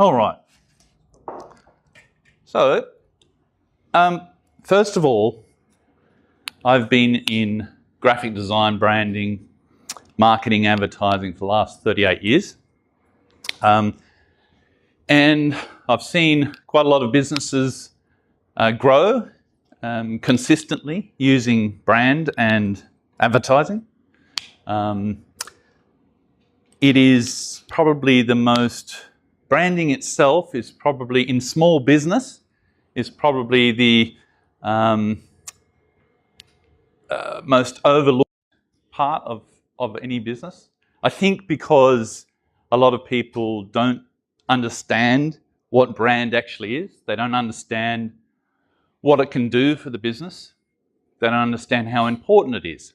All right. So, first of all, I've been in graphic design, branding, marketing, advertising for the last 38 years. And I've seen quite a lot of businesses grow consistently using brand and advertising. It is probably the most, branding itself is probably, in small business, is probably the most overlooked part of any business. I think because a lot of people don't understand what brand actually is. They don't understand what it can do for the business. They don't understand how important it is.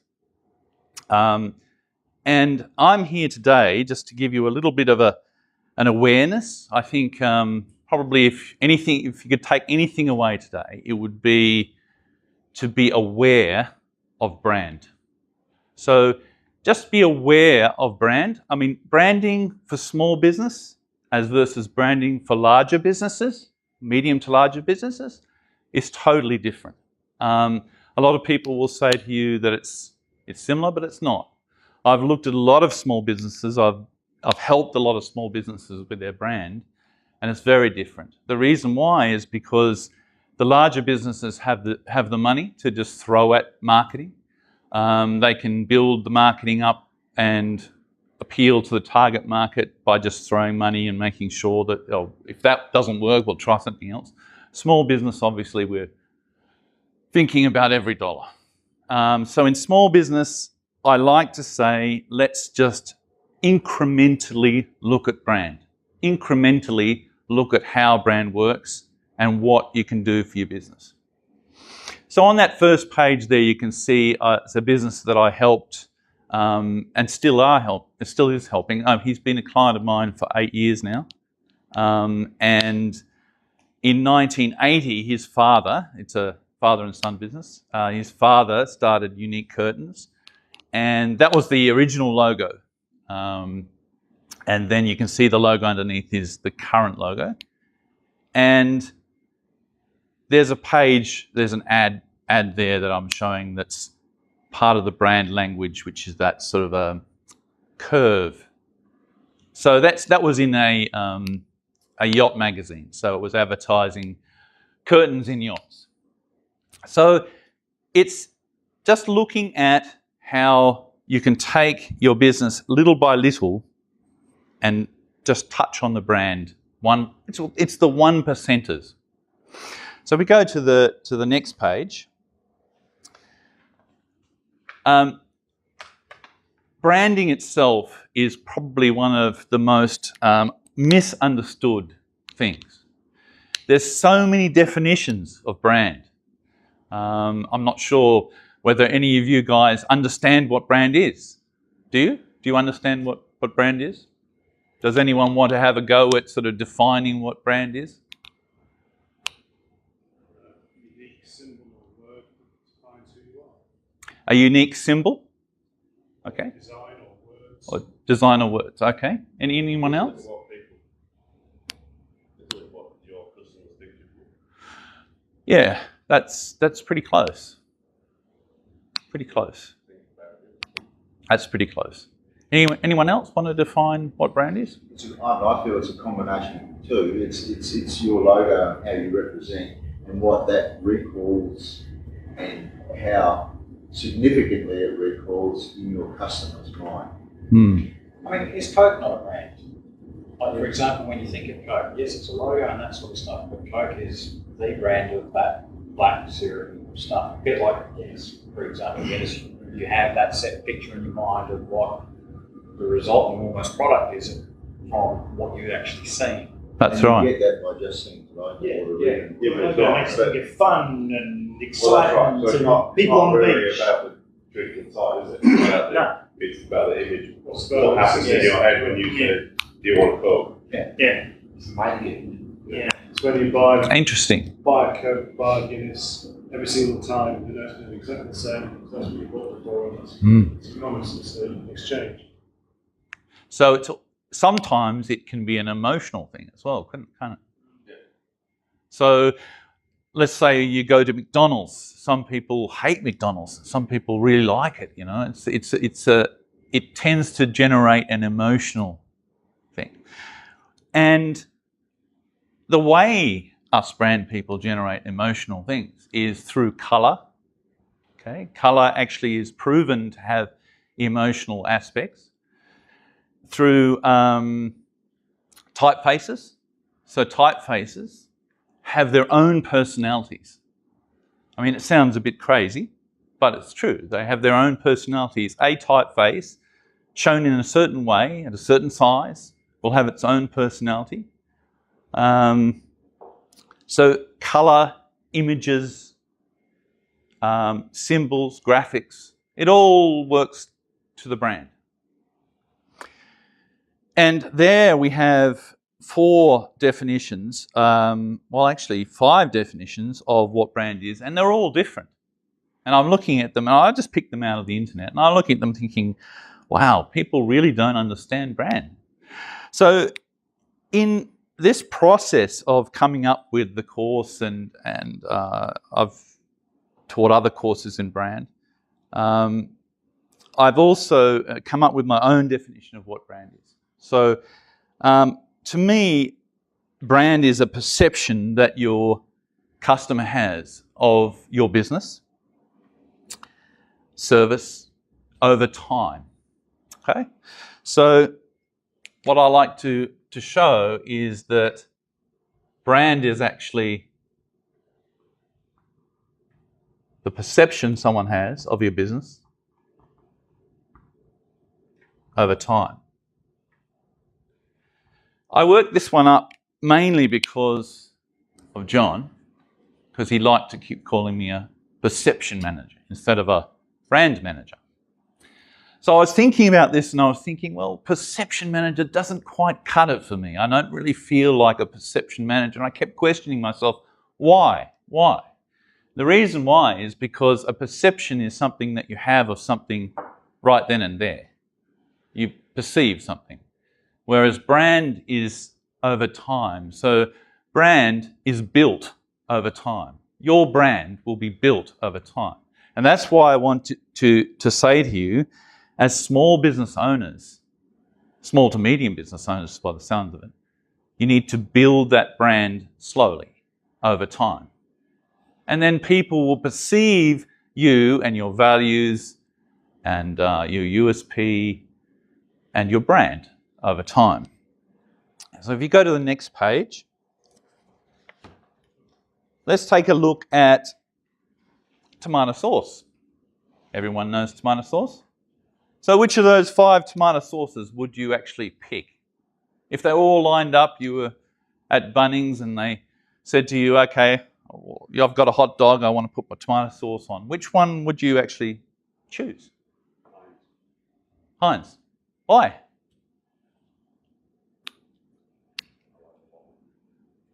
And I'm here today just to give you a little bit of an awareness. I think probably if you could take anything away today, it would be to be aware of brand. So just be aware of brand. I mean, branding for small business as versus branding for larger businesses, medium to larger businesses, is totally different. A lot of people will say to you that it's similar, but it's not. I've looked at a lot of small businesses. I've helped a lot of small businesses with their brand, and it's very different. The reason why is because the larger businesses have the money to just throw at marketing. They can build the marketing up and appeal to the target market by just throwing money and making sure that, oh, if that doesn't work, we'll try something else. Small business, obviously, we're thinking about every dollar. So in small business, I like to say, let's just incrementally look at brand. Incrementally look at how brand works and what you can do for your business. So on that first page there, you can see it's a business that I helped and still is helping. He's been a client of mine for 8 years now. And in 1980, his father, it's a father and son business, his father started Unique Curtains, and that was the original logo. And then you can see the logo underneath is the current logo. And there's a page, there's an ad there that I'm showing that's part of the brand language, which is that sort of a curve. So that was in a yacht magazine. So it was advertising curtains in yachts. So it's just looking at how you can take your business little by little and just touch on the brand. It's the 1%ers. So we go to the next page. Branding itself is probably one of the most misunderstood things. There's so many definitions of brand. I'm not sure whether any of you guys understand what brand is. Do you? Do you understand what brand is? Does anyone want to have a go at sort of defining what brand is? Unique symbol or word that defines who you are. A unique symbol? Okay. Design or words. Or design or words, okay. Anyone else? What your customers think of you. Yeah, that's pretty close. Pretty close. That's pretty close. Anyone else want to define what brand is? I feel it's a combination too. It's your logo, how you represent, and what that recalls, and how significantly it recalls in your customer's mind. I mean, is Coke not a brand? Like, for example, when you think of Coke, yes, it's a logo and that sort of stuff, but Coke is the brand of that black syrup stuff. A bit like Guinness, for example. Guinness, you have that set picture in your mind of what the resulting almost product is from what you've actually seen. That's and you right. get that by just seeing the logo. It makes it get fun and exciting. Well, that's right. So it's not people on the really beach. about the drink inside, is it? It's about No. it's about the image. It's What about happens yes. in your head when you say, do you want a Coke? Yeah. It's making Yeah. It's when you buy Interesting. a Coke, buy a Guinness, every single time, you don't do exactly the same. That's what you bought before, and it's economics, it's an exchange. So sometimes it can be an emotional thing as well, can't it? Yeah. So let's say you go to McDonald's. Some people hate McDonald's. Some people really like it. You know, it tends to generate an emotional thing. And the way us brand people generate emotional things is through colour. Okay, colour actually is proven to have emotional aspects. Through typefaces. So typefaces have their own personalities. I mean, it sounds a bit crazy, but it's true. They have their own personalities. A typeface, shown in a certain way, at a certain size, will have its own personality. So colour, images, symbols, graphics, it all works to the brand. And there we have 4 definitions, well actually 5 definitions of what brand is, and they're all different. And I'm looking at them, and I just picked them out of the internet, and I'm looking at them thinking, wow, people really don't understand brand. So in this process of coming up with the course, and I've taught other courses in brand, I've also come up with my own definition of what brand is. So to me, brand is a perception that your customer has of your business, service, over time. Okay? So what I like to show is that brand is actually the perception someone has of your business over time. I worked this one up mainly because of John, because he liked to keep calling me a perception manager instead of a brand manager. So I was thinking about this, and I was thinking, well, perception manager doesn't quite cut it for me. I don't really feel like a perception manager. And I kept questioning myself, why? Why? The reason why is because a perception is something that you have of something right then and there. You perceive something. Whereas brand is over time. So brand is built over time. Your brand will be built over time. And that's why I want to say to you, as small business owners, small to medium business owners by the sounds of it, you need to build that brand slowly over time. And then people will perceive you and your values and your USP and your brand over time. So if you go to the next page, let's take a look at tomato sauce. Everyone knows tomato sauce? So which of those 5 tomato sauces would you actually pick? If they all lined up, you were at Bunnings and they said to you, okay, I've got a hot dog, I want to put my tomato sauce on. Which one would you actually choose? Heinz. Why?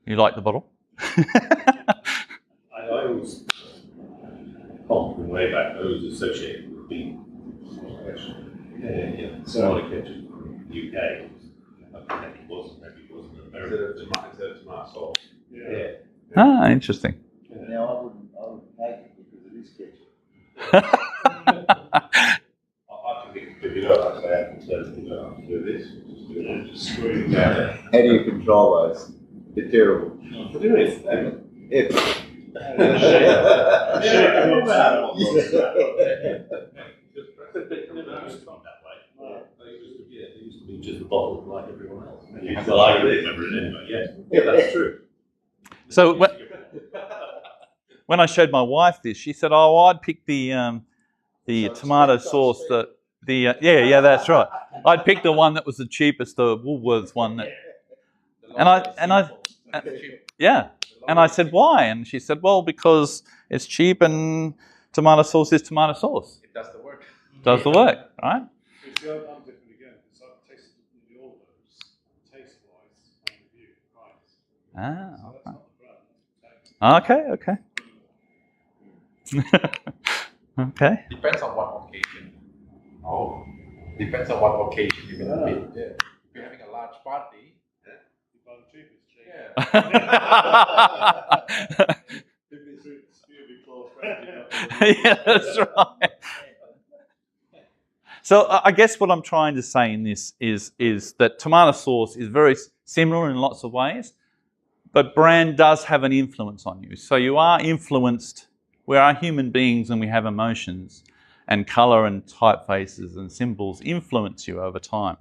You like the bottle? I always, from way back, I always associate with beef. Yeah. So I kept it from the UK. I think it wasn't American. Instead of tomato sauce. Yeah. Ah, interesting. Now I wouldn't take it because it is ketchup. I think if you don't say that instead of do this, just screw it down. How do you control those? They're terrible. Do it. Yeah. They used to be just a bottle like everyone else. You used to like it, remember it anyway. Yeah, that's true. So when I showed my wife this, she said, "Oh, I'd pick the tomato sauce yeah, that's right. I'd pick the one that was the cheapest, the Woolworths one that." And I said, why? And she said, well, because it's cheap and tomato sauce is tomato sauce. It does the work. Does the work, right? It's the I'm different again. So I've tasted all of those, taste-wise, and review, price. Ah, So that's not the brand. Okay. Okay. Depends on what occasion. Oh. Depends on what occasion you're going to be. Yeah. If you're having a large party. You buy the cheapest cheap. Yeah. If it's really close range, you're not gonna Yeah, that's right. So I guess what I'm trying to say in this is that tomato sauce is very similar in lots of ways, but brand does have an influence on you. So you are influenced. We are human beings and we have emotions, and colour and typefaces and symbols influence you over time.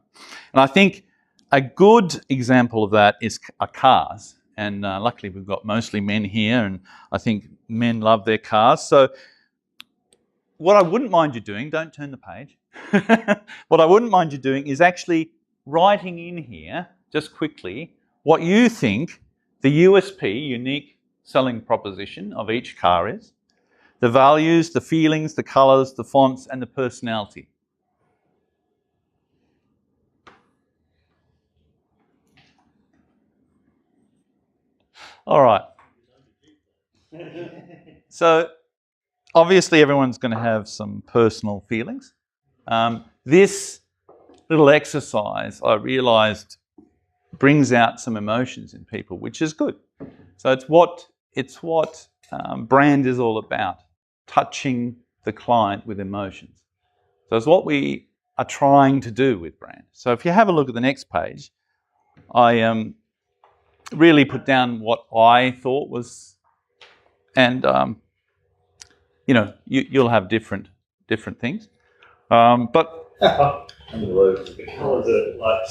And I think a good example of that are cars. And luckily we've got mostly men here, and I think men love their cars. So what I wouldn't mind you doing, don't turn the page. What I wouldn't mind you doing is actually writing in here, just quickly, what you think the USP, unique selling proposition of each car is, the values, the feelings, the colours, the fonts, and the personality. All right. So obviously everyone's going to have some personal feelings. This little exercise, I realised, brings out some emotions in people, which is good. So it's what brand is all about, touching the client with emotions. So it's what we are trying to do with brand. So if you have a look at the next page, I really put down what I thought was, and you'll have different things, but The colours are like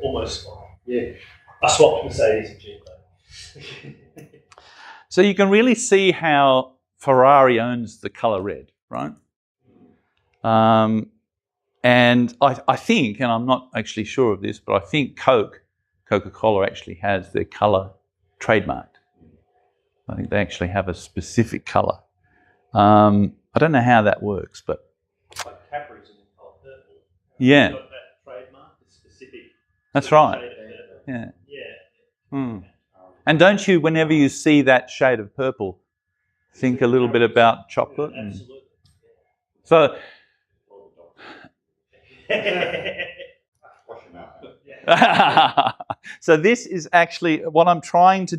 almost, yeah. I swapped Mercedes and Jeep. so you can really see how Ferrari owns the colour red, right? And I think, and I'm not actually sure of this, but I think Coca-Cola actually has their colour trademarked. I think they actually have a specific colour. I don't know how that works, but Like Cadbury's in the colour purple. yeah, Got that trademark, it's specific. that's right. Shade of purple. Yeah. Yeah. Mm. And don't you, whenever you see that shade of purple, think a little bit about chocolate? And Absolutely. so, Wash 'em out. so this is actually what I'm trying to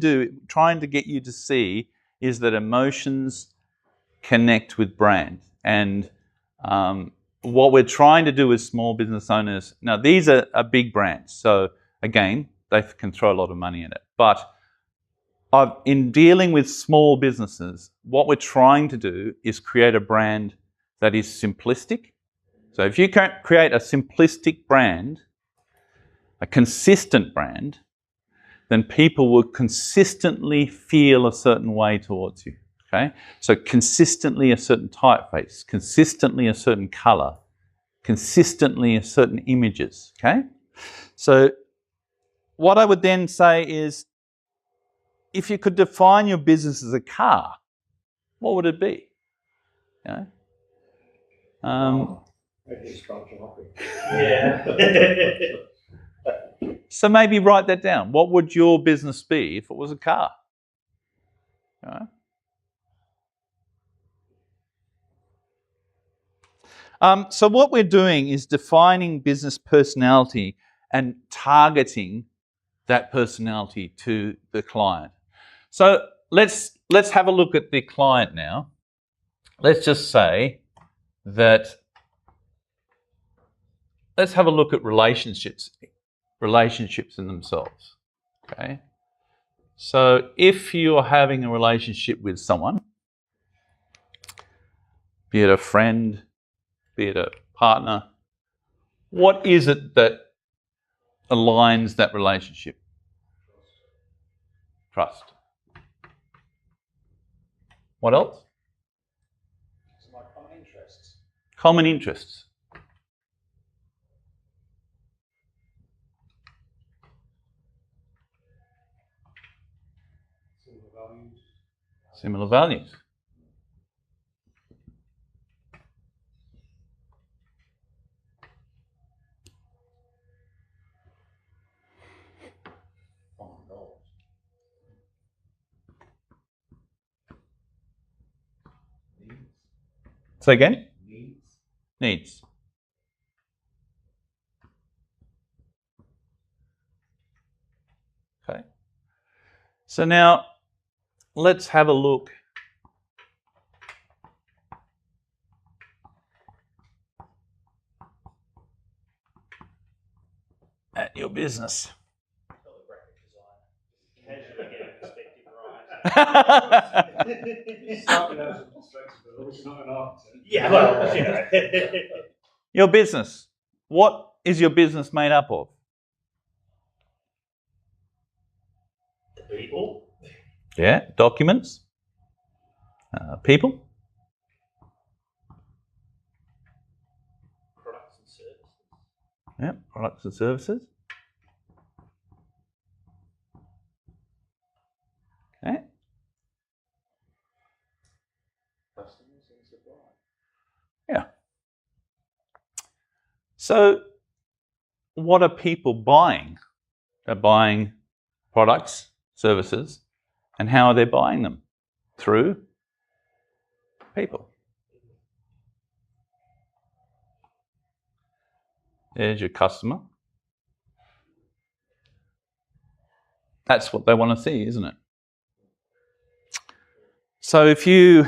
get you to see is that emotions connect with brand. And what we're trying to do as small business owners, now these are big brands. So again, they can throw a lot of money in it. But in dealing with small businesses, what we're trying to do is create a brand that is simplistic. So if you can create a simplistic brand, a consistent brand, then people will consistently feel a certain way towards you. Okay? So consistently a certain typeface, consistently a certain colour, consistently a certain images. Okay? So what I would then say is, if you could define your business as a car, what would it be? You know? Maybe it's strong hopping. Yeah. So maybe write that down. What would your business be if it was a car? All right. So what we're doing is defining business personality and targeting that personality to the client. So let's have a look at the client now. Let's just say that, let's have a look at relationships in themselves. Okay. So if you're having a relationship with someone, be it a friend, be it a partner, what is it that aligns that relationship? Trust. What else? Some like common interests. Common interests. Similar values. Similar values. Common goals. Say again? Needs. Needs. So now let's have a look at your business. Casually get a perspective right. Starting out as a perspective, but obviously not an architect. Yeah, well, you know. Your business. What is your business made up of? The people. Yeah, documents, people, Products and services. yeah, products and services. Okay. Customers and supply. Yeah. So, what are people buying? They're buying products, services, and how are they buying them? Through people. There's your customer. That's what they want to see, isn't it? So if you,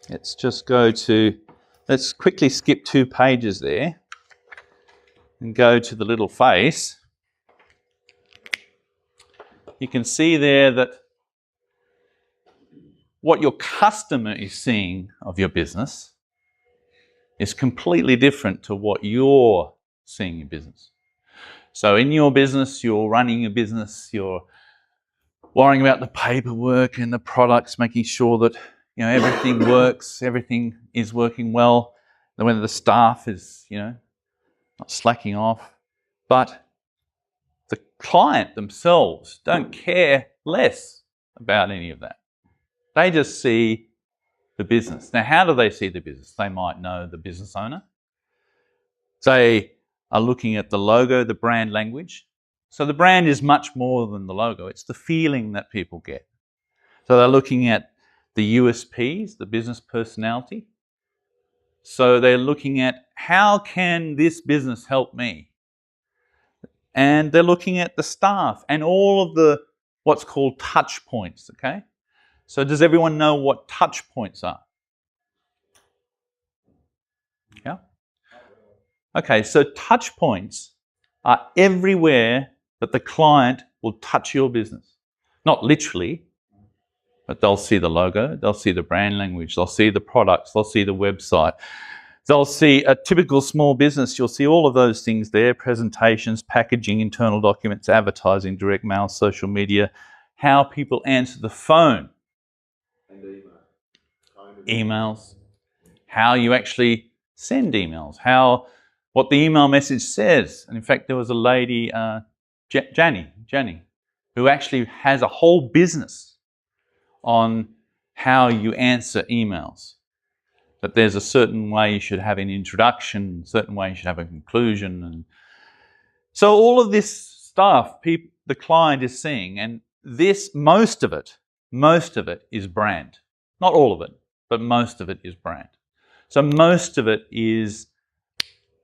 let's just go to, let's quickly skip 2 pages there and go to the little face. You can see there that what your customer is seeing of your business is completely different to what you're seeing in business. So in your business, you're running a business, you're worrying about the paperwork and the products, making sure that everything works, everything is working well, and whether the staff is not slacking off. But the client themselves don't care less about any of that. They just see the business. Now, how do they see the business? They might know the business owner. They are looking at the logo, the brand language. So the brand is much more than the logo. It's the feeling that people get. So they're looking at the USPs, the business personality. So they're looking at how can this business help me? And they're looking at the staff and all of the what's called touch points, okay? So does everyone know what touch points are? Yeah? Okay, so touch points are everywhere that the client will touch your business. Not literally, but they'll see the logo, they'll see the brand language, they'll see the products, they'll see the website. They'll see a typical small business, you'll see all of those things there, presentations, packaging, internal documents, advertising, direct mail, social media, how people answer the phone. And Emails, how you actually send emails, what the email message says. And in fact, there was a lady, Janny, who actually has a whole business on how you answer emails. That there's a certain way you should have an introduction, a certain way you should have a conclusion. And so all of this stuff the client is seeing, and most of it is brand. Not all of it, but most of it is brand. So most of it is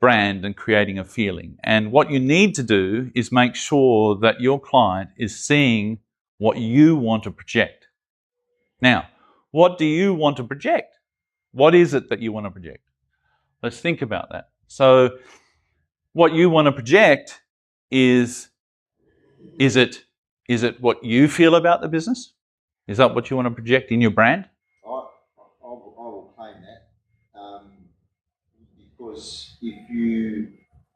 brand and creating a feeling. And what you need to do is make sure that your client is seeing what you want to project. Now, what do you want to project? What is it that you want to project? Let's think about that. So what you want to project is it what you feel about the business? Is that what you want to project in your brand? I will claim that because if you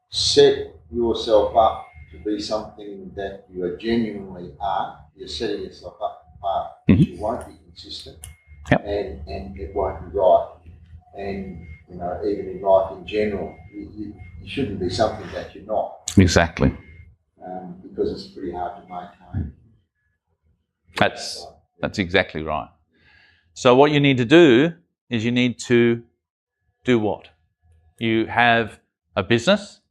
set yourself up to be something that you genuinely are, you're setting yourself up apart. You won't be consistent. Yep. And it won't be right. And even in life in general, you shouldn't be something that you're not. Exactly. Because it's pretty hard to maintain. That's exactly right. So what you need to do is you need to do what? You have a business,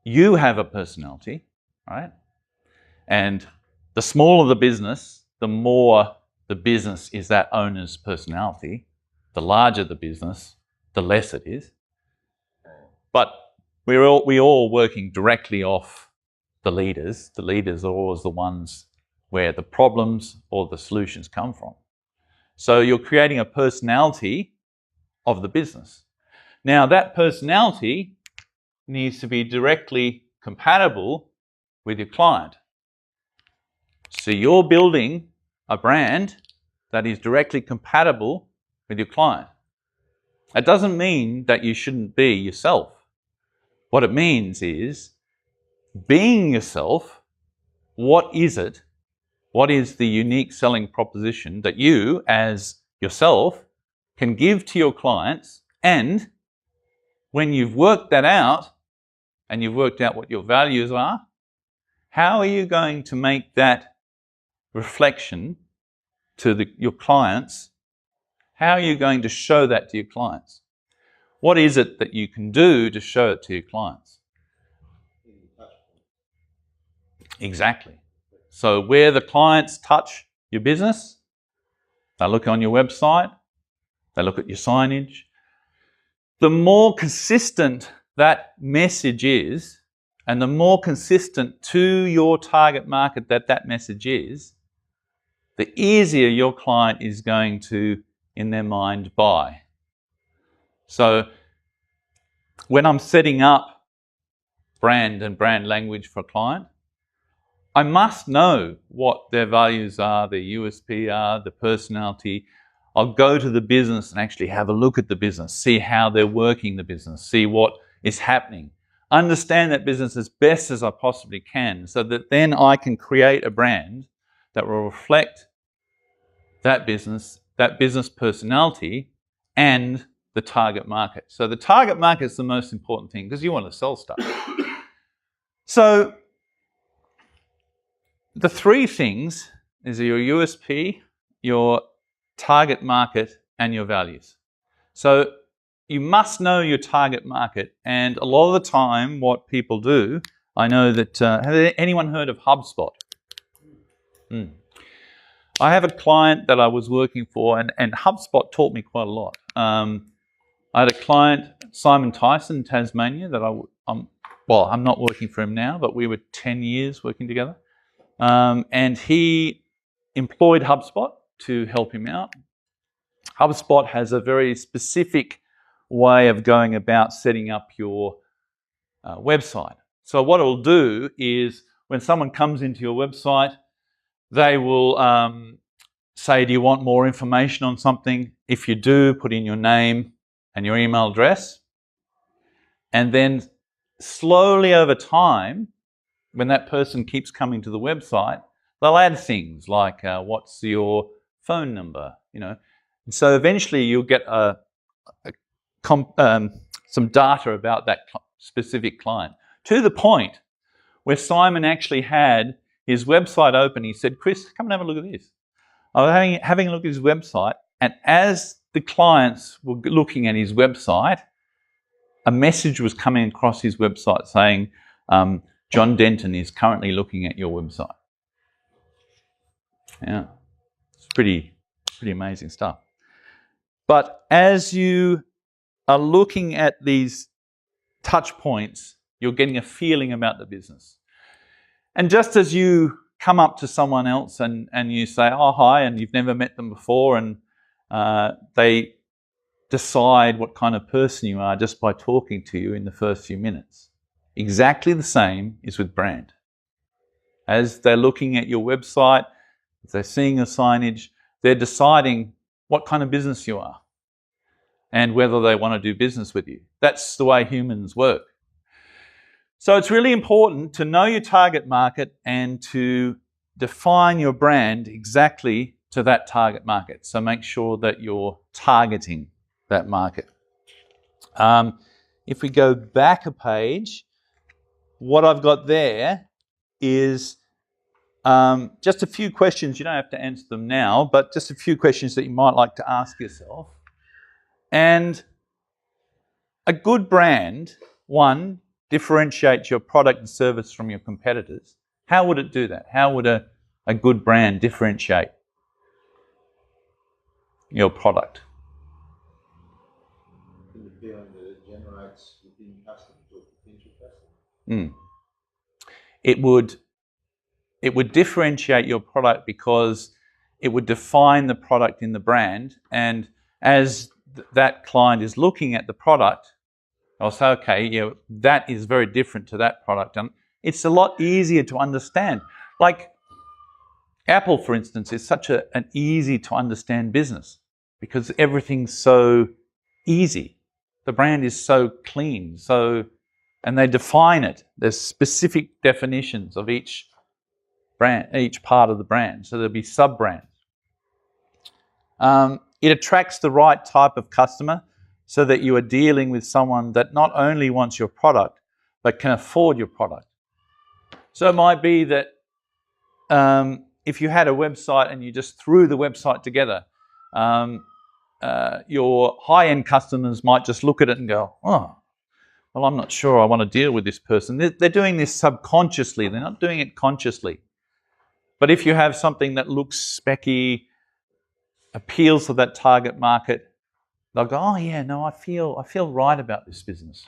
you have a personality, right? And the smaller the business, the more the business is that owner's personality. The larger the business, the less it is. But we're all working directly off the leaders. The leaders are always the ones where the problems or the solutions come from. So you're creating a personality of the business. Now that personality needs to be directly compatible with your client. So you're building a brand that is directly compatible with your client. That doesn't mean that you shouldn't be yourself. What it means is being yourself, what is it? What is the unique selling proposition that you as yourself can give to your clients? And when you've worked that out and you've worked out what your values are, how are you going to make that reflection to your clients? How are you going to show that to your clients? What is it that you can do to show it to your clients? Exactly. So where the clients touch your business, they look on your website, they look at your signage. The more consistent that message is, and the more consistent to your target market that message is, the easier your client is going to, in their mind, buy. So when I'm setting up brand and brand language for a client, I must know what their values are, their USP are, the personality. I'll go to the business and actually have a look at the business, see how they're working the business, see what is happening. Understand that business as best as I possibly can so that then I can create a brand that will reflect that business personality and the target market. So the target market is the most important thing because you want to sell stuff. So the three things is your USP, your target market, and your values. So you must know your target market, and a lot of the time what people do, I know that, have anyone heard of HubSpot? I have a client that I was working for, and HubSpot taught me quite a lot. I had a client, Simon Tyson, in Tasmania, that I'm not working for him now, but we were 10 years working together. And he employed HubSpot to help him out. HubSpot has a very specific way of going about setting up your website. So what it'll do is when someone comes into your website, they will say, do you want more information on something? If you do, put in your name and your email address. And then slowly over time, when that person keeps coming to the website, they'll add things like what's your phone number, And so eventually you'll get some data about that specific client, to the point where Simon actually had his website open. He said, Chris, come and have a look at this. I was having a look at his website, and as the clients were looking at his website, a message was coming across his website saying, John Denton is currently looking at your website. Yeah, it's pretty amazing stuff. But as you are looking at these touch points, you're getting a feeling about the business. And just as you come up to someone else and you say, oh, hi, and you've never met them before, and they decide what kind of person you are just by talking to you in the first few minutes. Exactly the same is with brand. As they're looking at your website, if they're seeing your signage, they're deciding what kind of business you are and whether they want to do business with you. That's the way humans work. So it's really important to know your target market and to define your brand exactly to that target market. So make sure that you're targeting that market. If we go back a page, what I've got there is just a few questions. You don't have to answer them now, but just a few questions that you might like to ask yourself. And a good brand, one, differentiates your product and service from your competitors. How would it do that? How would a good brand differentiate your product? The feeling that it generates within customers or potential customers. it would differentiate your product because it would define the product in the brand. And as that client is looking at the product, I'll say, okay, yeah, that is very different to that product. And it's a lot easier to understand. Like Apple, for instance, is such an easy to understand business because everything's so easy. The brand is so clean, and they define it. There's specific definitions of each brand, each part of the brand. So there'll be sub-brands. It attracts the right type of customer so that you are dealing with someone that not only wants your product, but can afford your product. So it might be that if you had a website and you just threw the website together, your high-end customers might just look at it and go, oh, well, I'm not sure I want to deal with this person. They're doing this subconsciously. They're not doing it consciously. But if you have something that looks specky, appeals to that target market, they'll go, oh, yeah, no, I feel right about this business.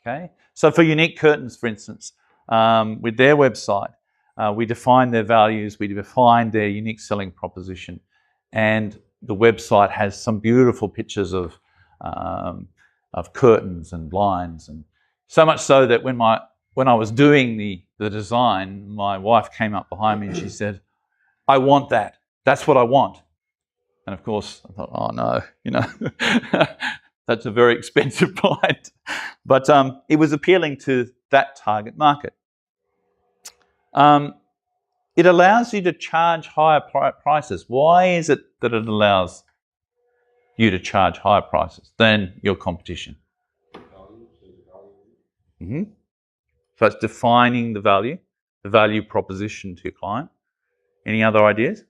Okay? So for Unique Curtains, for instance, with their website, we define their values, we define their unique selling proposition, and the website has some beautiful pictures of curtains and blinds, and so much so that when I was doing the design, my wife came up behind me and she said, "I want that. That's what I want." And of course, I thought, "Oh no, that's a very expensive blind," but it was appealing to that target market. It allows you to charge higher prices. Why is it that it allows you to charge higher prices than your competition? Mm-hmm. So it's defining the value proposition to your client. Any other ideas?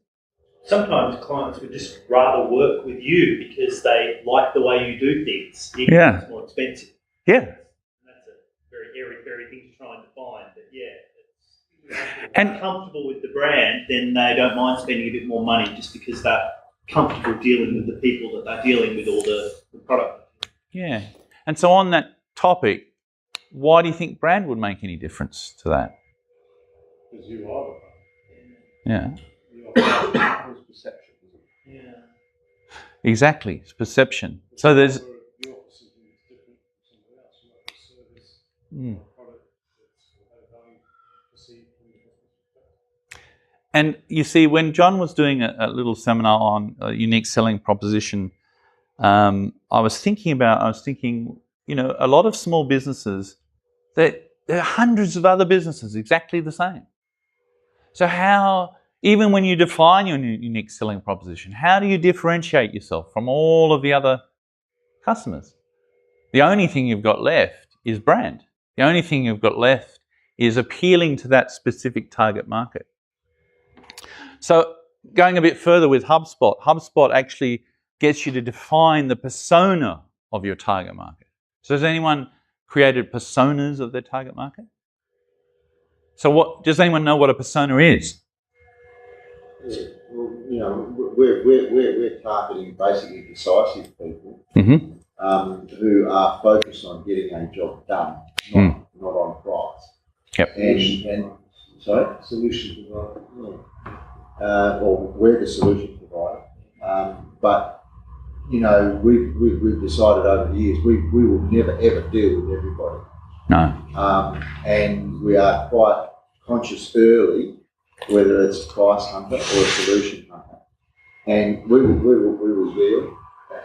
Sometimes clients would just rather work with you because they like the way you do things, even if it's more expensive. Yeah. And that's a very airy thing to try and define, but yeah. If they're comfortable with the brand, then they don't mind spending a bit more money just because they're comfortable dealing with the people that they're dealing with or the product. Yeah. And so on that topic, why do you think brand would make any difference to that? Because you are the Yeah. it's perception, isn't it? Yeah. Exactly. It's perception. So there's... Your something that's different from somebody else. You might have a service or a product that's value perceived from the customer's perspective. And you see, when John was doing a little seminar on a unique selling proposition, I was thinking, a lot of small businesses, there are hundreds of other businesses exactly the same. So how, even when you define your unique selling proposition, how do you differentiate yourself from all of the other customers? The only thing you've got left is brand. The only thing you've got left is appealing to that specific target market. So going a bit further with HubSpot actually gets you to define the persona of your target market. So has anyone created personas of their target market? So does anyone know what a persona is? Yeah, well, we're targeting basically decisive people who are focused on getting a job done, not on price. Yep. And sorry, Solution provider. or we're the solution provider. But we've decided over the years we will never ever deal with everybody. No. And we are quite conscious early whether it's a price hunter or a solution hunter. And we will deal,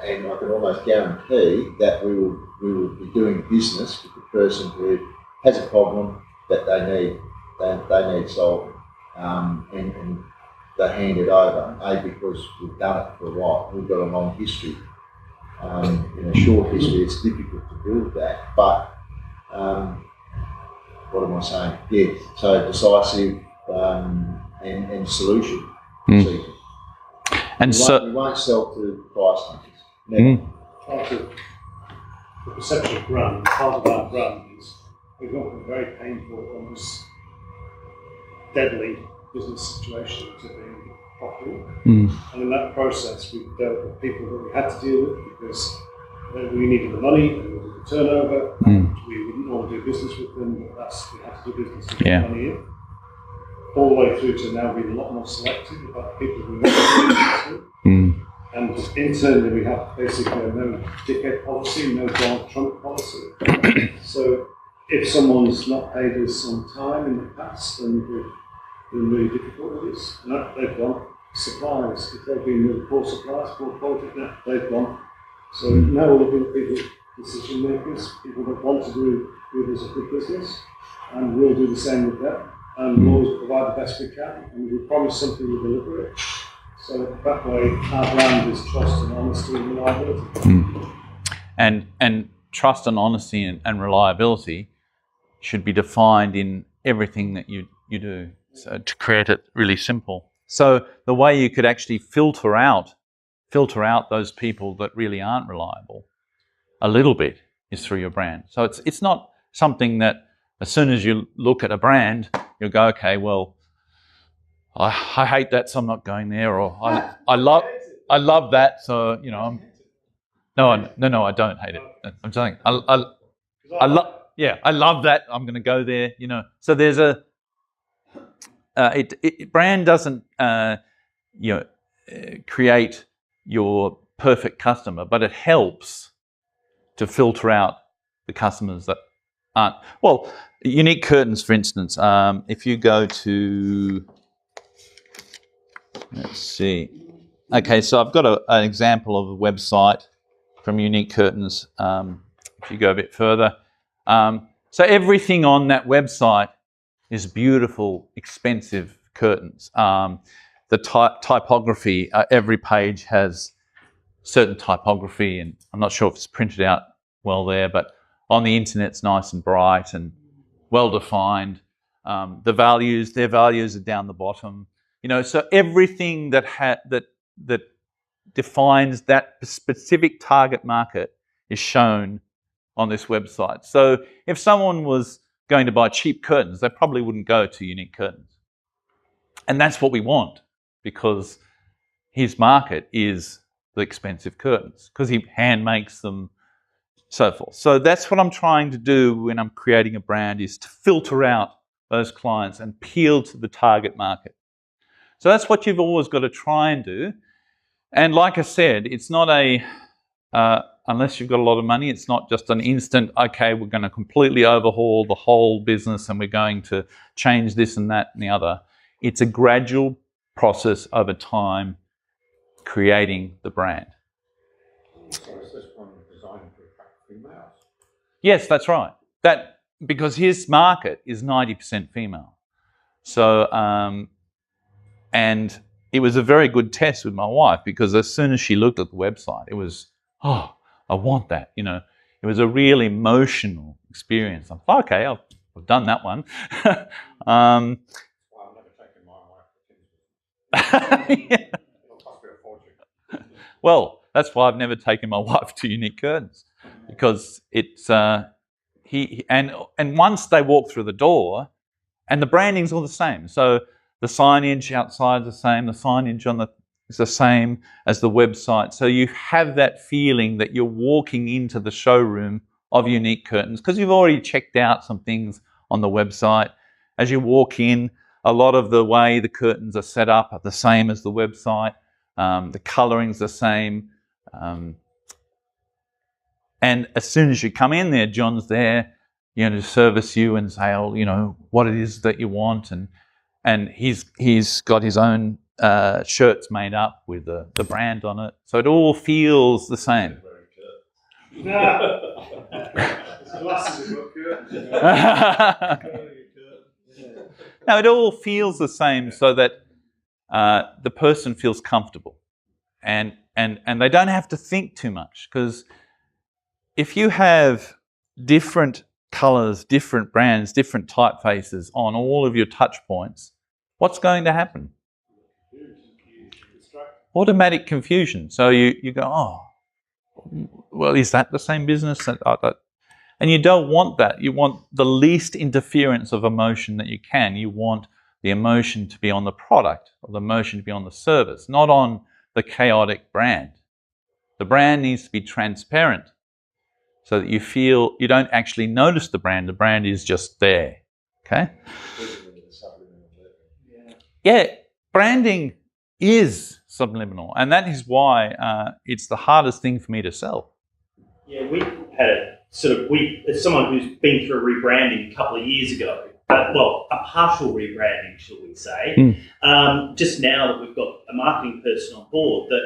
and I can almost guarantee that we will be doing business with the person who has a problem that they need solving, and they hand it over, because we've done it for a while. We've got a long history. In a short history, it's difficult to build that, but what am I saying? Yes, so decisive and solution seeking. And we won't sell to price hunters. Never. Part of the perception of brand, part of our brand is we've got a very painful, almost deadly business situation to being profitable. And in that process, we've dealt with people that we had to deal with because we needed the money, we wanted the turnover, Mm. we wouldn't want to do business with them, but we had to do business to Yeah. get money in. All the way through to now being a lot more selective about people who we want to do business with. Mm. And internally, we have basically a no dickhead policy, no Donald Trump policy. So if someone's not paid us on time in the past, then we've been really difficult with this. No, they've gone. Suppliers, if they've been really poor suppliers, poor quality, no, they've gone. So now we're looking at people, decision makers, people that want to do with us a good business, and we'll do the same with them. And we'll always provide the best we can, and we promise something, we deliver it. So that way, our brand is trust and honesty and reliability. Mm. And trust and honesty and reliability should be defined in everything that you do. So to create it really simple. So the way you could actually filter out those people that really aren't reliable a little bit is through your brand. So it's not something that as soon as you look at a brand, you'll go, okay, well, I hate that, so I'm not going there, or I love that, so you know no, I don't hate it. I'm saying I love that, I'm going to go there, you know. So there's brand doesn't create your perfect customer, but it helps to filter out the customers that aren't. Well, Unique Curtains, for instance, if you go to, let's see. Okay, so I've got an example of a website from Unique Curtains. If you go a bit further. So everything on that website is beautiful, expensive curtains. The typography, every page has certain typography, and I'm not sure if it's printed out well there, but on the internet it's nice and bright and well defined. Their values are down the bottom. You know, so everything that defines that specific target market is shown on this website. So if someone was going to buy cheap curtains, they probably wouldn't go to Unique Curtains. And that's what we want, because his market is the expensive curtains, because he hand makes them, so forth. So that's what I'm trying to do when I'm creating a brand, is to filter out those clients and appeal to the target market. So that's what you've always got to try and do. And like I said, it's not unless you've got a lot of money, it's not just an instant, okay, we're going to completely overhaul the whole business and we're going to change this and that and the other. It's a gradual process over time, creating the brand. So is this one designed to attract females? Yes, that's right. That because his market is 90% female. So, and it was a very good test with my wife, because as soon as she looked at the website, it was, oh, I want that. You know, it was a real emotional experience. I'm like, okay, I've done that one. Well, I've never taken my wife to Kingston. Yeah. It'll cost me a fortune. Well, that's why I've never taken my wife to Unique Curtains, because it's and once they walk through the door, and the branding's all the same. So the signage outside is the same. The signage is the same as the website. So you have that feeling that you're walking into the showroom of Unique Curtains, because you've already checked out some things on the website. As you walk in, a lot of the way the curtains are set up are the same as the website. The coloring's the same. And as soon as you come in there, John's there, you know, to service you and say, oh, you know, what it is that you want. And he's got his own shirts made up with the brand on it. So it all feels the same. No, it all feels the same, so that the person feels comfortable, and they don't have to think too much, because if you have different colours, different brands, different typefaces on all of your touch points, what's going to happen? Automatic confusion. So you go, oh, well, is that the same business? And you don't want that. You want the least interference of emotion that you can. You want the emotion to be on the product, or the emotion to be on the service, not on the chaotic brand. The brand needs to be transparent so that you don't actually notice the brand. The brand is just there. Okay? Yeah, branding is subliminal, and that is why it's the hardest thing for me to sell. Yeah, we had a as someone who's been through a rebranding a couple of years ago, a partial rebranding, shall we say, just now that we've got a marketing person on board, that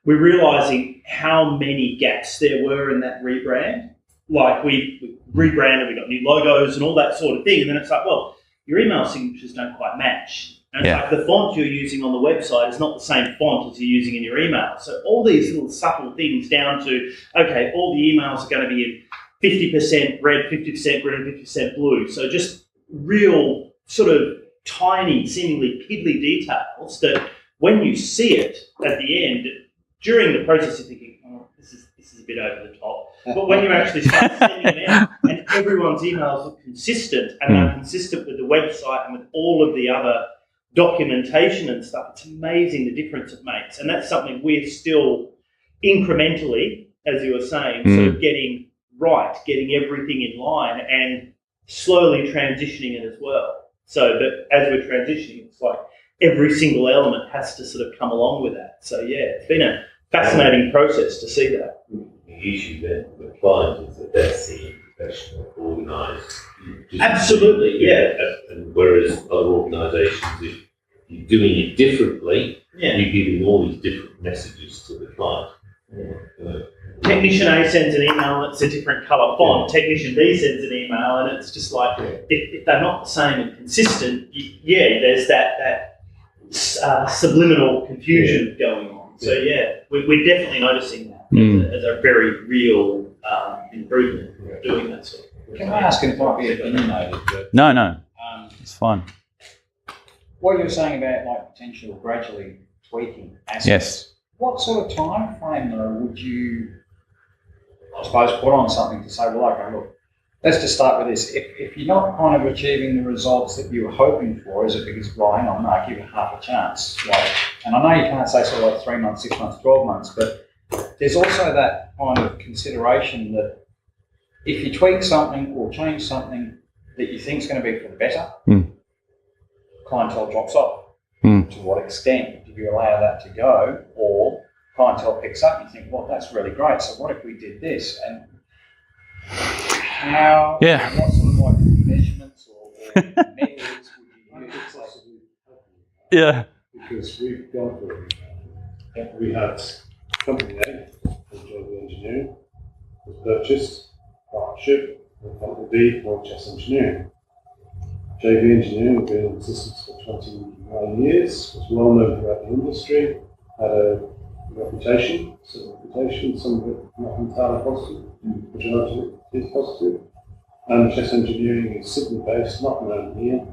we're realising how many gaps there were in that rebrand. Like we rebranded, we got new logos and all that sort of thing, and then it's like, well, your email signatures don't quite match. And it's like the font you're using on the website is not the same font as you're using in your email. So all these little subtle things down to, okay, all the emails are going to be in 50% red, 50% green, 50% blue. So just real sort of tiny, seemingly piddly details that when you see it at the end, during the process you're thinking, oh, this is a bit over the top. But when you actually start sending it out and everyone's emails look consistent and they're consistent with the website and with all of the other documentation and stuff, it's amazing the difference it makes. And that's something we're still incrementally, as you were saying, sort of getting right, getting everything in line and slowly transitioning it as well. So that as we're transitioning, it's like every single element has to sort of come along with that. So yeah, it's been a fascinating process to see that. The issue then with the client is that they're seeing professional, organised. Absolutely, yeah. And whereas other organisations, if you're doing it differently, you're giving all these different messages to the client. Technician A sends an email and it's a different colour font. Technician B sends an email and it's just like, if they're not the same and consistent, there's that subliminal confusion going on. So we're definitely noticing that as a very real improvement doing that sort of thing. Can I ask, and it might be opinionated, but No, it's fine. what you're saying about like potential gradually tweaking aspects, Yes. what sort of time frame though would you, I suppose, put on something to say, well, okay, look, let's just start with this. If you're not kind of achieving the results that you were hoping for, is it because, well, hang on, no, I'll give it half a chance? And I know you can't say sort of like 3 months, 6 months, 12 months, but there's also that kind of consideration that if you tweak something or change something that you think is going to be for the better, clientele drops off. To what extent do you allow that to go, or clientele picks up and you think, well, that's really great, so what if we did this? And how, what sort of like measurements or methods would you use? Yeah. Because we've gone through it. We had company A, JV Engineering, was purchased, partnership with company B, Chess Engineering. JV Engineering has been in existence for 29 years, was well known throughout the industry, had a reputation, some of it not entirely positive, majority of it is positive. And Chess Engineering is Sydney based, not known here,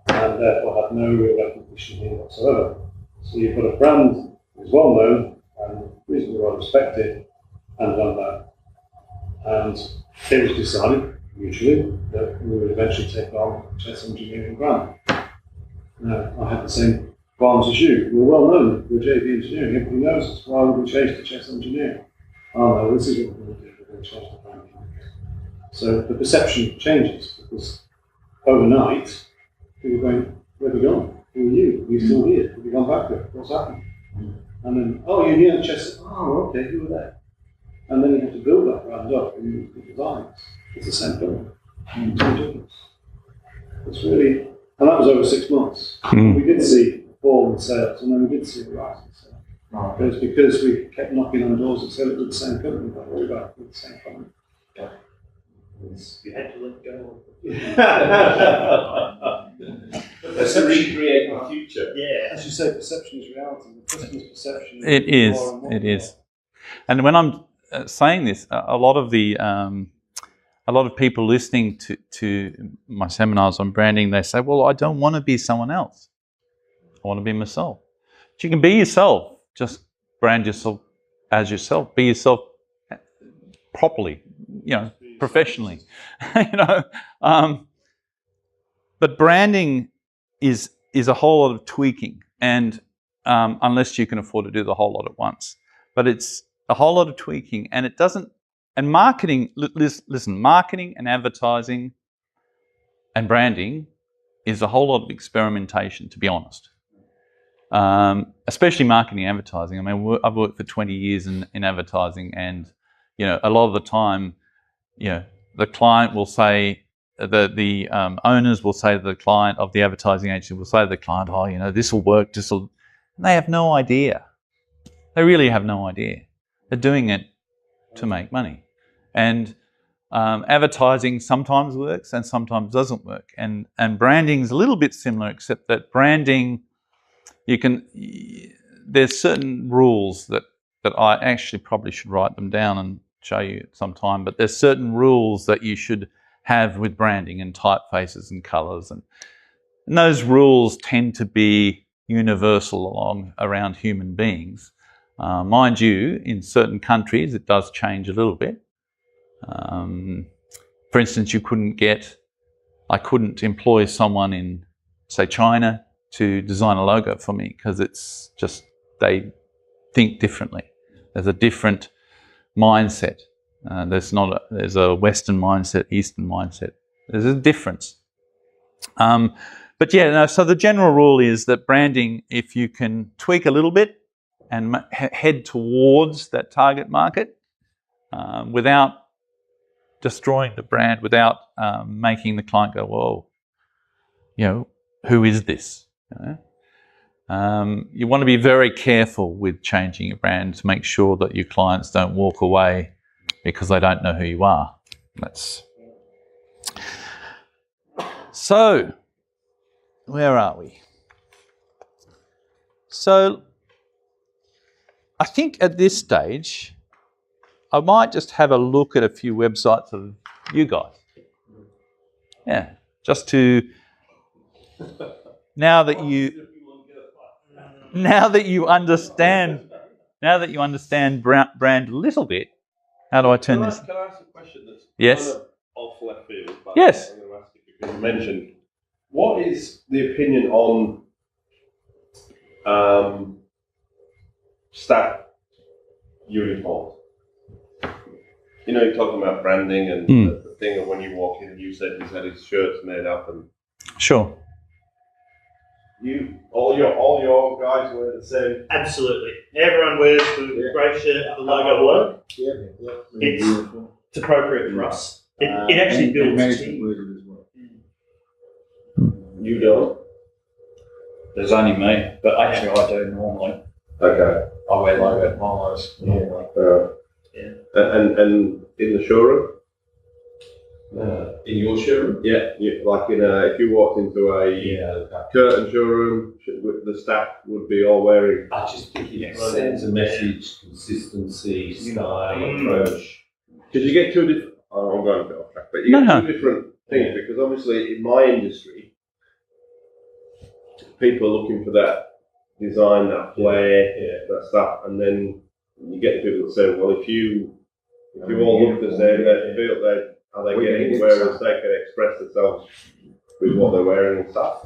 and therefore had no real recognition here whatsoever. So you've got a brand that is well known and reasonably well respected and done that. And it was decided mutually that we would eventually take on Chess Engineering brand. Now, I had the same qualms as you. We're well known, we're JV Engineering, everybody knows us. Why would we change to Chess Engineering? Oh no, this is what we're going to do, we're going to change the brand. So the perception changes because overnight, people are going, where have you gone? Who are you? Are you still here? Have you gone back there? What's happened? And then, oh, you're near the Chess. Oh, okay, who are they? And then you have to build that brand up in the designs. It's the same thing. No difference. It's really, and that was over 6 months. We did see a fall in sales, and then we did see a rise in sales. But it's because we kept knocking on doors and said it was the same company, don't worry about it, it's the same company. You had to let go of Let's recreate our future. Yeah. As you say, perception is reality. The customer's perception is It is. more and more. It is. And when I'm saying this, a lot of people listening to my seminars on branding, they say, well, I don't want to be someone else. I want to be myself. But you can be yourself. Just brand yourself as yourself. Be yourself properly, professionally. But branding is a whole lot of tweaking, and unless you can afford to do the whole lot at once. But it's a whole lot of tweaking, and it doesn't marketing, listen, marketing and advertising and branding is a whole lot of experimentation, to be honest. Especially marketing and advertising. I mean, I've worked for 20 years in advertising, and a lot of the time, the client will say, the owners will say to the client of the advertising agency will say to the client, "Oh, this will work. This will." And they have no idea. They really have no idea. They're doing it to make money, and advertising sometimes works and sometimes doesn't work. And branding is a little bit similar, except that branding, there's certain rules that I actually probably should write them down and show you sometime, but there's certain rules that you should have with branding and typefaces and colours, and those rules tend to be universal around human beings. Mind you, in certain countries it does change a little bit. For instance, I couldn't employ someone in, say, China to design a logo for me, because it's just, they think differently. There's a different mindset. There's a Western mindset, Eastern mindset. There's a difference. So the general rule is that branding, if you can tweak a little bit and head towards that target market without destroying the brand, without making the client go, "Whoa, who is this?" You want to be very careful with changing your brand to make sure that your clients don't walk away because they don't know who you are. So, where are we? So, I think at this stage, I might just have a look at a few websites of you guys. Yeah, just to, now that you understand brand a little bit. How do I turn this? Can I ask a question that's yes. kind of off left field? But yes. I'm going to ask it because you mentioned, what is the opinion on staff uniforms? You're talking about branding and the thing of when you walk in, you said he's had his shirts made up and. Sure. All your guys wear the same. Absolutely. Everyone wears the grey shirt, the logo on. Yeah. It's appropriate for us. It actually builds a team. As well. You don't? There's only me, but actually I do normally. Okay. I wear logo polos normally. And in the showroom? In your showroom? Yeah, if you walked into a curtain showroom, the staff would be all wearing. I just think it sends a message, consistency, style, approach. Because you get two different. I'm going a bit off track, but you get two different things. Because obviously, in my industry, people are looking for that design, that flair, that stuff, and then you get people that say, "Well, if you all look the same, they feel they." Are they getting whereas they can express themselves with what they're wearing and stuff?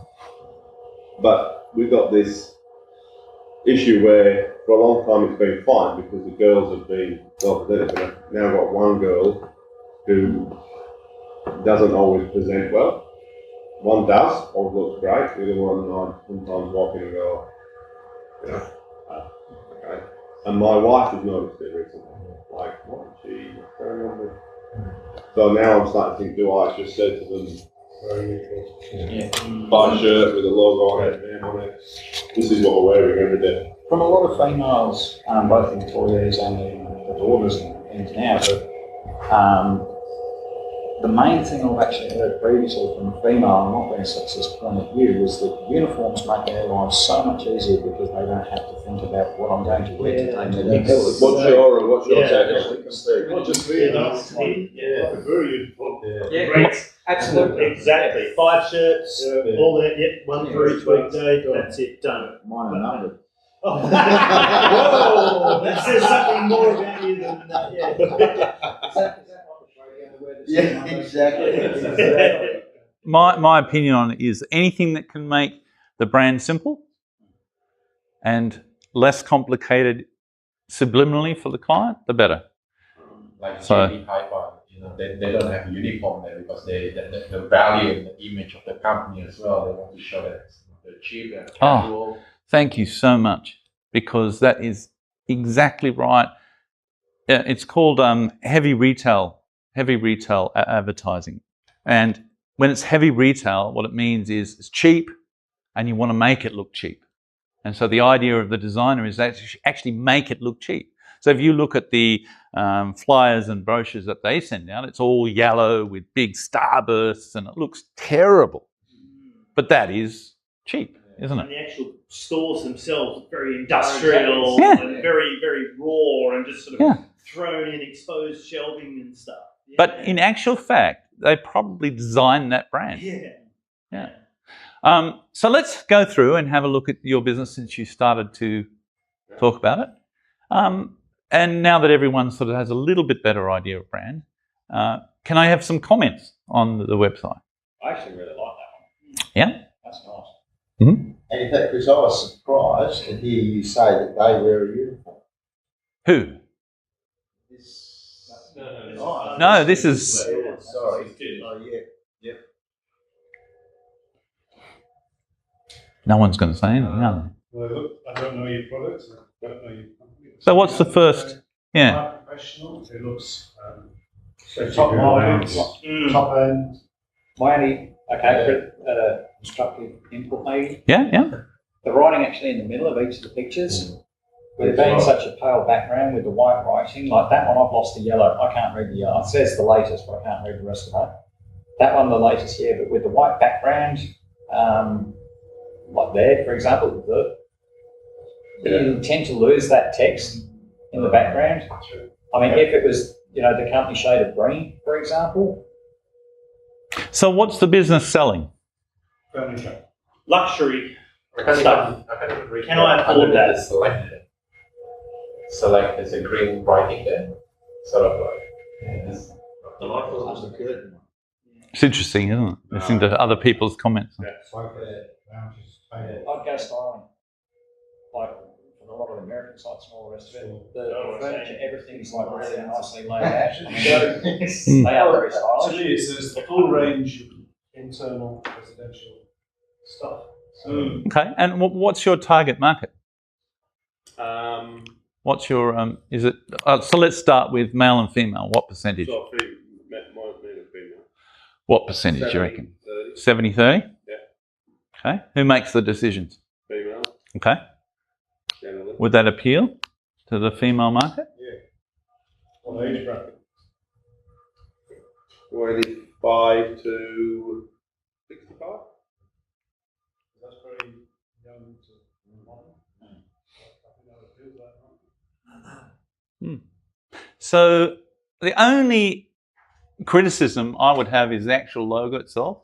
But we've got this issue where for a long time it's been fine because the girls have been they've now got one girl who doesn't always present well. One does, always looks great. The other one I sometimes walk in and go, okay. And my wife has noticed it recently. Like, what is she going on with? So now I'm starting to think, do I just say to them, buy a shirt with a logo on it, this is what we're wearing every day. From a lot of females, both employees and the daughters and now, but the main thing I've actually heard previously from a female, not being a sexist point of view, was that uniforms make their lives so much easier because they don't have to think about what I'm going to wear today. What's your take? Not just me, very useful. Great. Absolutely. Exactly. 5 shirts, all that, one for each weekday, that's it, done. Mine are numbered. Whoa! That says something more about you than that, Yeah, exactly. My opinion on it is anything that can make the brand simple and less complicated subliminally for the client, the better. Like So- JB Hi-Fi, they don't have a uniform there because the value and the image of the company as well. They want to show that they're cheap and casual. Thank you so much, because that is exactly right. It's called heavy retail advertising. And when it's heavy retail, what it means is it's cheap and you want to make it look cheap. And so the idea of the designer is that actually make it look cheap. So if you look at the flyers and brochures that they send out, it's all yellow with big starbursts and it looks terrible. But that is cheap, isn't And it? the actual stores themselves are very industrial Yeah. and very, very raw and just sort of Yeah. thrown in exposed shelving and stuff. Yeah. But in actual fact, they probably designed that brand. Yeah. So let's go through and have a look at your business since you started to talk about it. And now that everyone sort of has a little bit better idea of brand, can I have some comments on the website? I actually really like that one. Yeah? That's nice. Mm-hmm. And in fact, Chris, I was surprised to hear you say that they wear a uniform. Who? No, this is... Sorry. Oh, yeah. No one's going to say anything, are they? Well, look, I don't know your products, I don't know your company. So what's the first? Yeah. Professional, it looks Top market, top end. my only, constructive input maybe. Yeah. The writing actually in the middle of each of the pictures, with it being such a pale background with the white writing, like that one I've lost the yellow. I can't read the yellow. It says the latest, but I can't read the rest of it. That one, the latest, yeah, but with the white background, like there, for example, you tend to lose that text in the background. I mean, if it was, the company shade of green, for example. So what's the business selling? Furniture. Luxury stuff. I can't even read Can I afford under that? the select there's a green writing there. Sort of like The light wasn't so good. It's interesting, isn't it? Listening to other people's comments. I'd go styling. Like for a lot of the American sites and all the rest of it. The furniture, everything's like really nicely laid out. They are very To stylish. me, it says the full range of internal residential stuff. So, Okay, and what's your target market? What's your, is it, so let's start with male and female. What percentage? So, male and female. What percentage do you reckon? 30. 70-30? Yeah. Okay, who makes the decisions? Female, Okay, generally. would that appeal to the female market? what age bracket? 25 to 65. That's very young to modern. I think that would appeal to that market. So the only criticism I would have is the actual logo itself.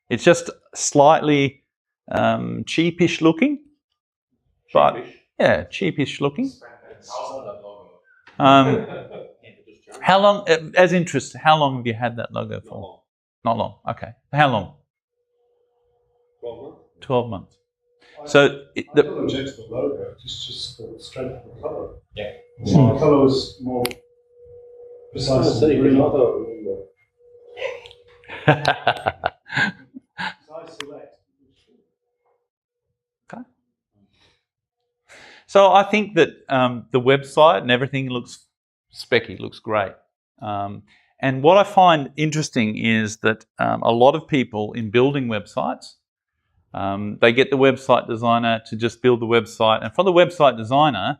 It's just slightly cheapish looking. But Cheapish. yeah, cheapish looking. that logo. How long, as interest, how long have you had that logo for? Not long. Okay. How long? 12 months. 12 months. So I don't object to the logo, just the strength of the colour. Yeah. So the colour was more precise. So I think that the website and everything looks specky, looks great. And what I find interesting is that a lot of people in building websites, they get the website designer to just build the website. And for the website designer,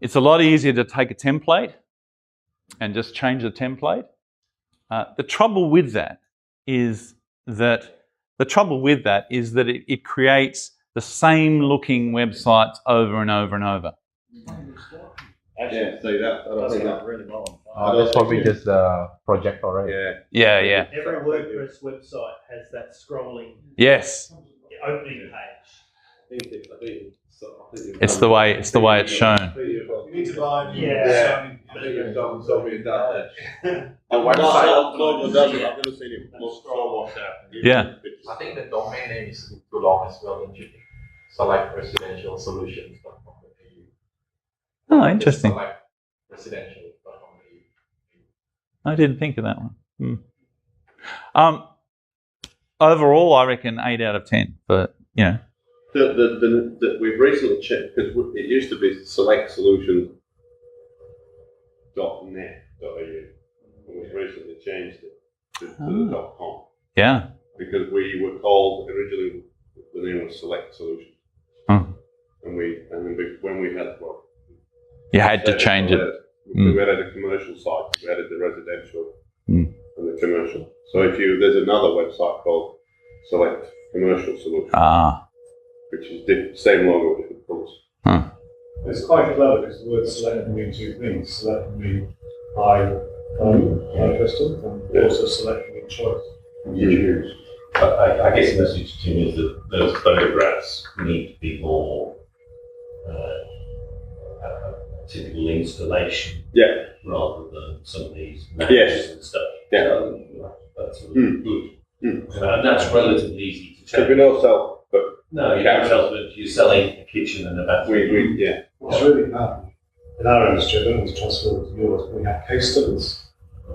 it's a lot easier to take a template and just change the template. The trouble with that is that it creates the same looking websites over and over and over. Yeah, see that. I don't think that. really well. That's probably just the project already. Yeah. Yeah. Every WordPress website has that scrolling Yes. opening page. It's the way it's shown. You need to buy. Yeah. I think you've done something that. The website Logo doesn't. I've never seen it look so washed out. Yeah. I think the domain name is too long as well, don't you think? Select residential solutions. Oh, interesting. Select residential. I didn't think of that one. Overall, I reckon 8 out of 10. But you know, we've recently checked because it used to be selectsolutions.net.au, and we've recently changed it to the .com. Yeah. Because we were called originally, the name was Select Solutions, and when we had you had to change it. We added a commercial site. We added the residential and the commercial. So there's another website called Select Commercial Solutions, which is same logo, different colours. It's quite clever because the word select can mean two things. Select can mean high custom, and also select can mean choice. I guess the message to me is that those photographs need to be more typical installation, rather than some of these matches and stuff. That's good. And that's relatively easy to So check. we don't sell, but No, you don't sell, but you're selling a kitchen and a bathroom. It's really bad. In our industry, I don't know if it's transferable to yours, but we have case studies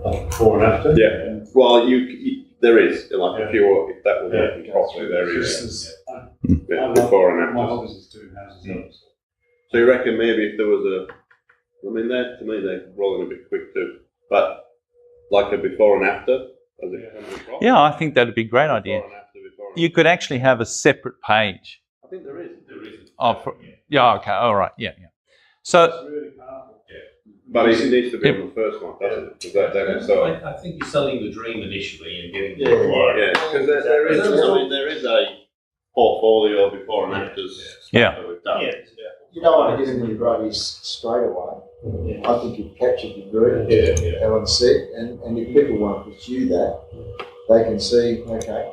like before and after. Yeah. Well, there is if that will happen properly, there is. Before and My after. office is doing houses. So you reckon maybe if there was to me they're rolling a bit quick too, but like a before and after as it comes across. Yeah, I think that'd be a great idea. Before and after, before and You could actually have a separate page. after. I think there is. Okay, all right, yeah. So, It's really powerful. But it needs to be on the first one, doesn't it? So I think you're selling the dream initially and getting because there is a portfolio before and afters. Yeah. That we've done. You don't want to get into your grubbies straight away. I think you've captured the dream, Alan said, and if people want to pursue that, they can see, okay,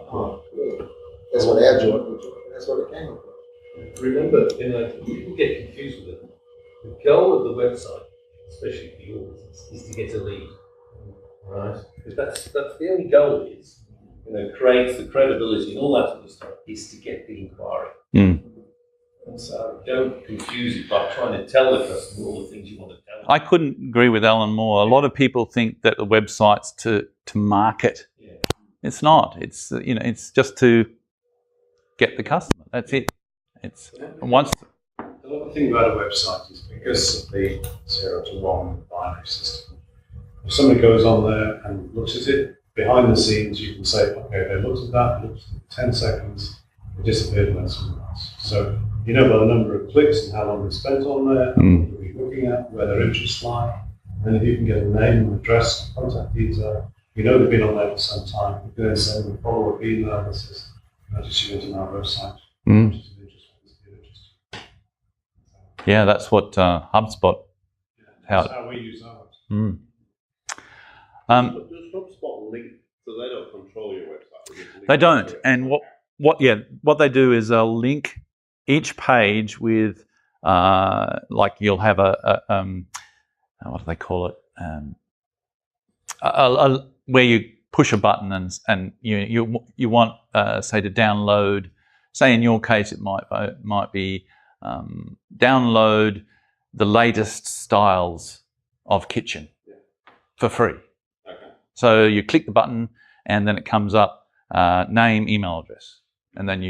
that's what our joint looks like, that's what it can look like. Remember, people get confused with it. The goal of the website, especially for yours, is to get a lead, right? Because that's the only goal is, creates the credibility and all that sort of stuff, is to get the inquiry. And so don't confuse it by trying to tell the customer all the things you want to tell them. I couldn't agree with Alan more. A lot of people think that the website's to market. Yeah. It's not. It's it's just to get the customer. That's it. It's once. The other thing about a website is because of the 0 to 1 binary system. If somebody goes on there and looks at it, behind the scenes you can say, okay, they looked at that, looked at 10 seconds, they disappeared and went somewhere else. So you know by the number of clicks and how long they spent on there, what you're looking at, where their interests lie, and if you can get a name, an address, contact detail, they've been on there for some time, you can then send them a follow-up email that says, register you into our website. Yeah, that's what HubSpot. That's how we use ours. Does HubSpot link? So they don't control your website. They don't. And what they do is they'll link each page with like you'll have a what do they call it? Where you push a button and you want say to download. Say in your case it might be download the latest styles of kitchen for free. Okay. So you click the button and then it comes up name, email address, and then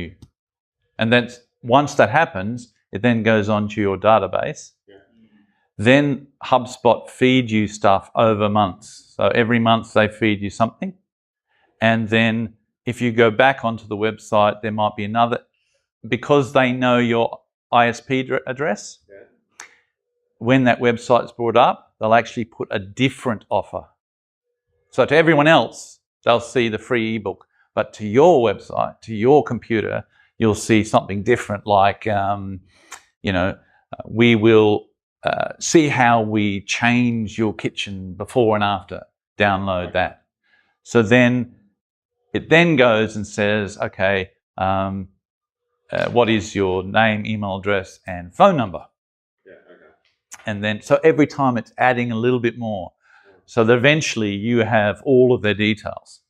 once that happens, it then goes onto your database. Yeah. Then HubSpot feed you stuff over months. So every month they feed you something, and then if you go back onto the website, there might be another, because they know your ISP address. Yeah. When that website's brought up, they'll actually put a different offer. So to everyone else, they'll see the free ebook, but to your website, to your computer, you'll see something different, like we will see how we change your kitchen before and after. Download that. So then it then goes and says, okay, what is your name, email address, and phone number? Yeah, okay. And then, so every time it's adding a little bit more. So that eventually you have all of their details.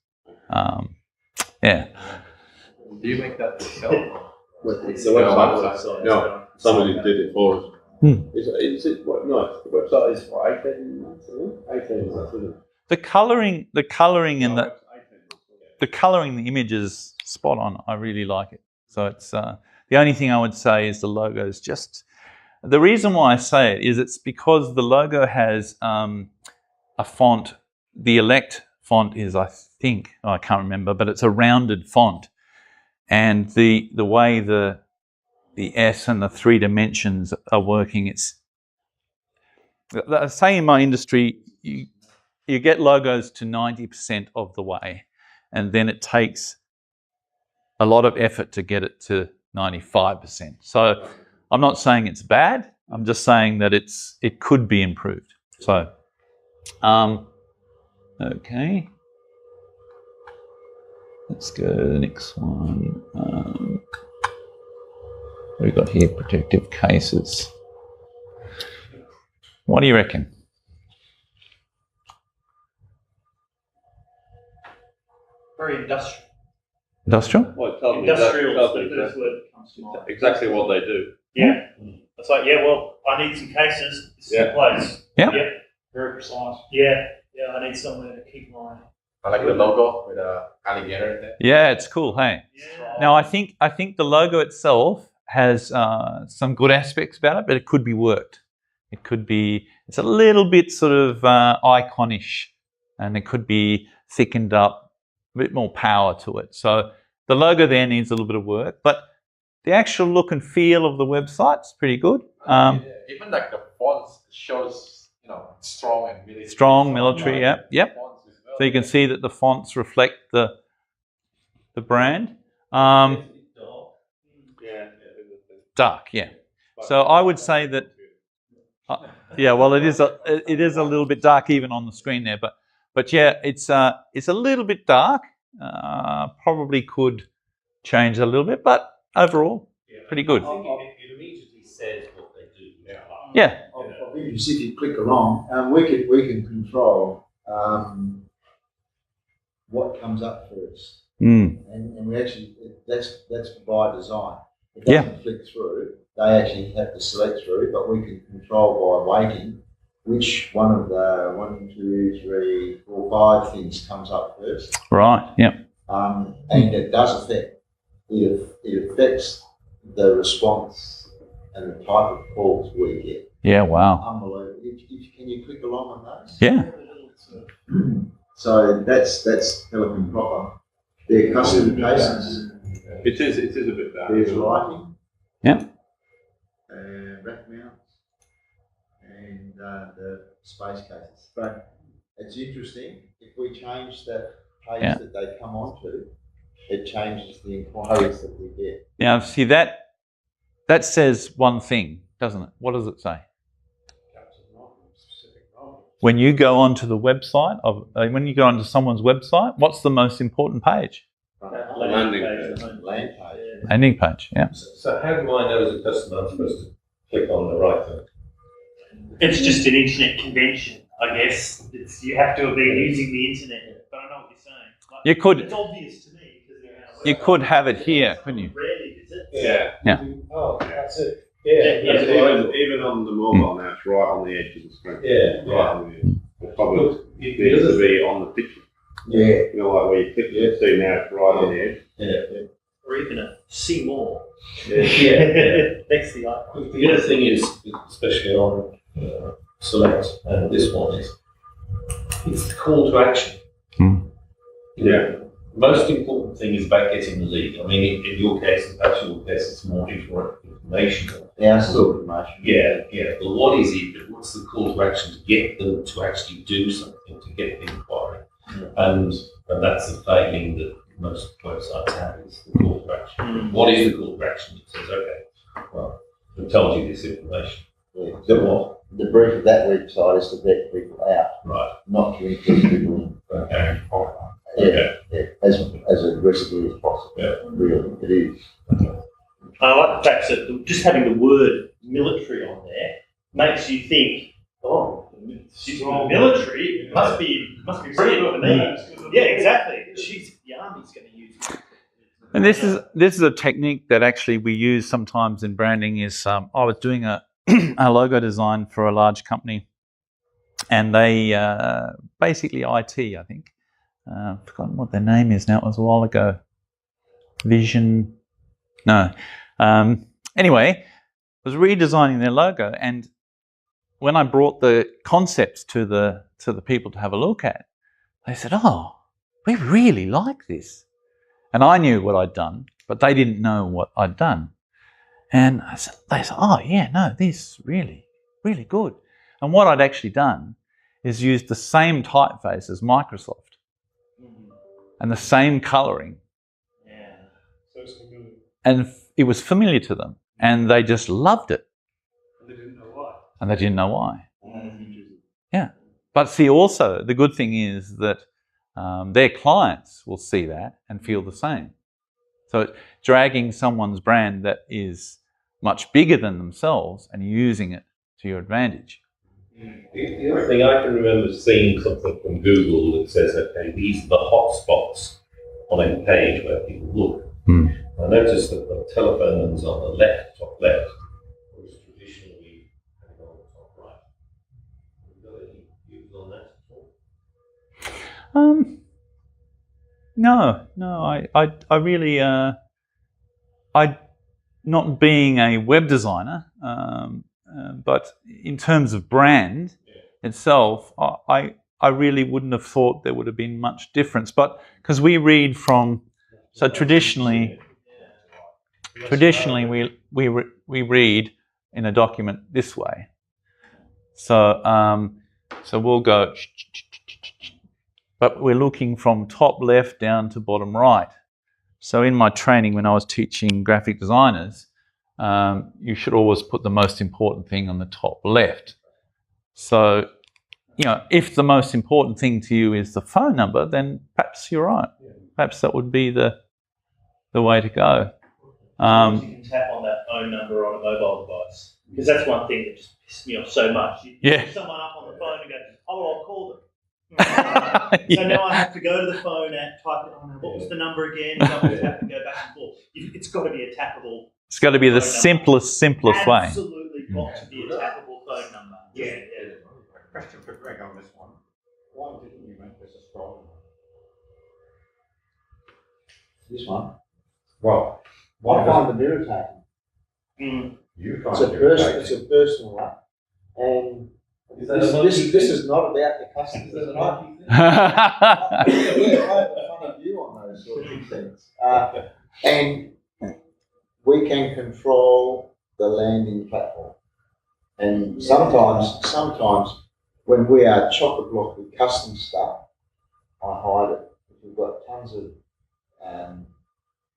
Yeah. Do you make that yourself? It's the website. No, somebody did it for us. Is it what? No, the website is for 18 months, isn't it? 18 months, isn't it? the colouring and the colouring, the image is spot on. I really like it. So it's the only thing I would say is the logo is just. The reason why I say it is it's because the logo has a font. The Elect font is, I think, I can't remember, but it's a rounded font, and the way the S and the 3 dimensions are working, it's. I say in my industry, you get logos to 90% of the way, and then it takes a lot of effort to get it to 95%. So I'm not saying it's bad. I'm just saying that it could be improved. So, okay. Let's go to the next one. What have we got here? Protective cases. What do you reckon? Very industrial. Industrial? Well, tell me Industrial that- is the first word that comes to mind. exactly what they do. Yeah. It's like, yeah, well, I need some cases. This is the place. Yeah. Yeah. Very precise. Yeah. Yeah, I need somewhere to keep my. I like the logo with a alligator there. Yeah, it's cool, hey? Yeah. Now, I think the logo itself has some good aspects about it, but it could be worked. It could be, it's a little bit sort of iconish, and it could be thickened up, a bit more power to it. So the logo there needs a little bit of work, but the actual look and feel of the website's pretty good. Even like the fonts shows, strong and military. Strong military, yeah, yep. Fonts as well. So you can see that the fonts reflect the brand. Yeah. Dark, yeah. So I would say that, yeah, well, it is a little bit dark even on the screen there, but yeah, it's a little bit dark. Probably could change a little bit, but overall, pretty good. It immediately says what they do. Yeah. I'll give you, see if you click along, we can control what comes up first, and we actually that's by design. It doesn't flick through. They actually have to select through, but we can control by weighting which one of the 1, 2, 3, 4, 5 things comes up first. Right. Yeah. And it does affect. It affects the response and the type of calls we get. Yeah. Wow. Unbelievable. Can you click along on those? Yeah. So that's Pelican proper. Their custom cases. It is a bit dark. There's lighting. Yeah. Rack mounts and the space cases. But it's interesting. If we change that page that they come onto, it changes the inquiries that we get. Now, see that says one thing, doesn't it? What does it say? When you go onto the website when you go onto someone's website, what's the most important page? Landing page. Landing page. Yeah. So how do I know as a customer I'm supposed to click on the right thing? It's just an internet convention, I guess. You have to have been using the internet, but I know what you're saying. You could. It's obvious to me because You could have it here, couldn't you? Rarely is it? Yeah. Oh, that's it. Even on the mobile now, it's right on the edge of the screen. Yeah. Right on the edge. It probably needs to be on the picture. Yeah. You know, like where you click it, see now it's right on the edge. Yeah. Or even a see more. Yeah. Next to the icon. The other thing is, especially on Select, and this one is, it's the call to action. Yeah. The most important thing is about getting the lead. I mean, in your case, in perhaps your case, it's more information. Yeah, still information. Yeah. But what is it? What's the call to action to get them to actually do something, to get the inquiry? Yeah. And that's the failing that most websites have, is the call to action. What is the call to action? It says, okay, well, we've told you this information. Yeah. Then what? The brief of that website is to vet people out, Right. not to include people in. Okay. Yeah, as aggressively as possible. Yeah. Really, it is. I like the fact that just having the word military on there makes you think, oh, she's military, it must be pretty good for me. Yeah, exactly. Jeez, the army's going to use it. And this is a technique that actually we use sometimes in branding. Is I was doing a logo design for a large company, and they basically IT, I think. I've forgotten what their name is now. It was a while ago. Vision. No. Anyway, I was redesigning their logo, and when I brought the concepts to the people to have a look at, they said, "Oh, we really like this." And I knew what I'd done, but they didn't know what I'd done. And they said, "Oh, yeah, no, this really, really good." And what I'd actually done is used the same typeface as Microsoft and the same colouring. Yeah. So it's familiar. And it was familiar to them, and they just loved it. And they didn't know why. And they didn't know why. Yeah. But see, also, the good thing is that their clients will see that and feel the same. So dragging someone's brand that is much bigger than themselves and using it to your advantage. The other thing, I can remember seeing something from Google that says, okay, these are the hotspots on a page where people look. I noticed that the telephone numbers on the left, top left, was traditionally on the top right. Have you got any views on that at all? No, I really, not being a web designer, but in terms of brand itself, I really wouldn't have thought there would have been much difference. But because we read from, so traditionally we read in a document this way. So so we'll go, but we're looking from top left down to bottom right. So in my training, when I was teaching graphic designers, you should always put the most important thing on the top left. So, you know, if the most important thing to you is the phone number, then perhaps you're right. Perhaps that would be the way to go. You can tap on that phone number on a mobile device, because that's one thing that just pisses me off so much. You pick someone up on the phone and go, "Oh, well, I'll call them." So now I have to go to the phone and type it on. What was the number again? Tap and go back and forth. It's got to be a tappable. It's got to be the simplest way. Absolutely got to be a tappable phone number. Yeah. Question for Greg on this one. Why didn't you make this a scroll? This one. Well, I find the irritating. It's a personal one, and this is not about the customers. I have a funny view on those sorts of things, and we can control the landing platform. And sometimes when we are chock-a-block with custom stuff, I hide it. If we've got tons of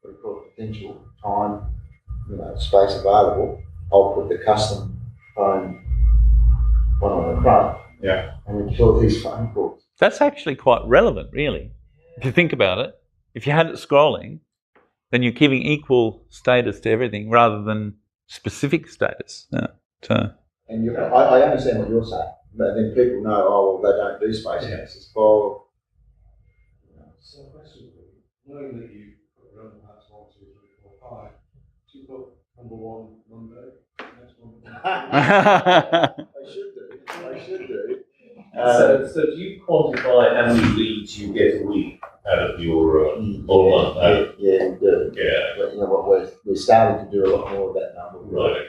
what we call potential time, space available, I'll put the custom phone one on the front. Yeah. And we kill these phone calls. That's actually quite relevant, really. If you think about it, if you had it scrolling, then you're giving equal status to everything rather than specific status. And I understand what you're saying, but then people know, oh, well, they don't do space access. Well, so question, knowing that you put random parts 1, 2, 3, 4, 5, do you put number 1 Monday, next one? I should do. So do you quantify how many leads you get a week out of your online? Yeah, we do. Yeah. But, we're starting to do a lot more of that number. Right. Okay.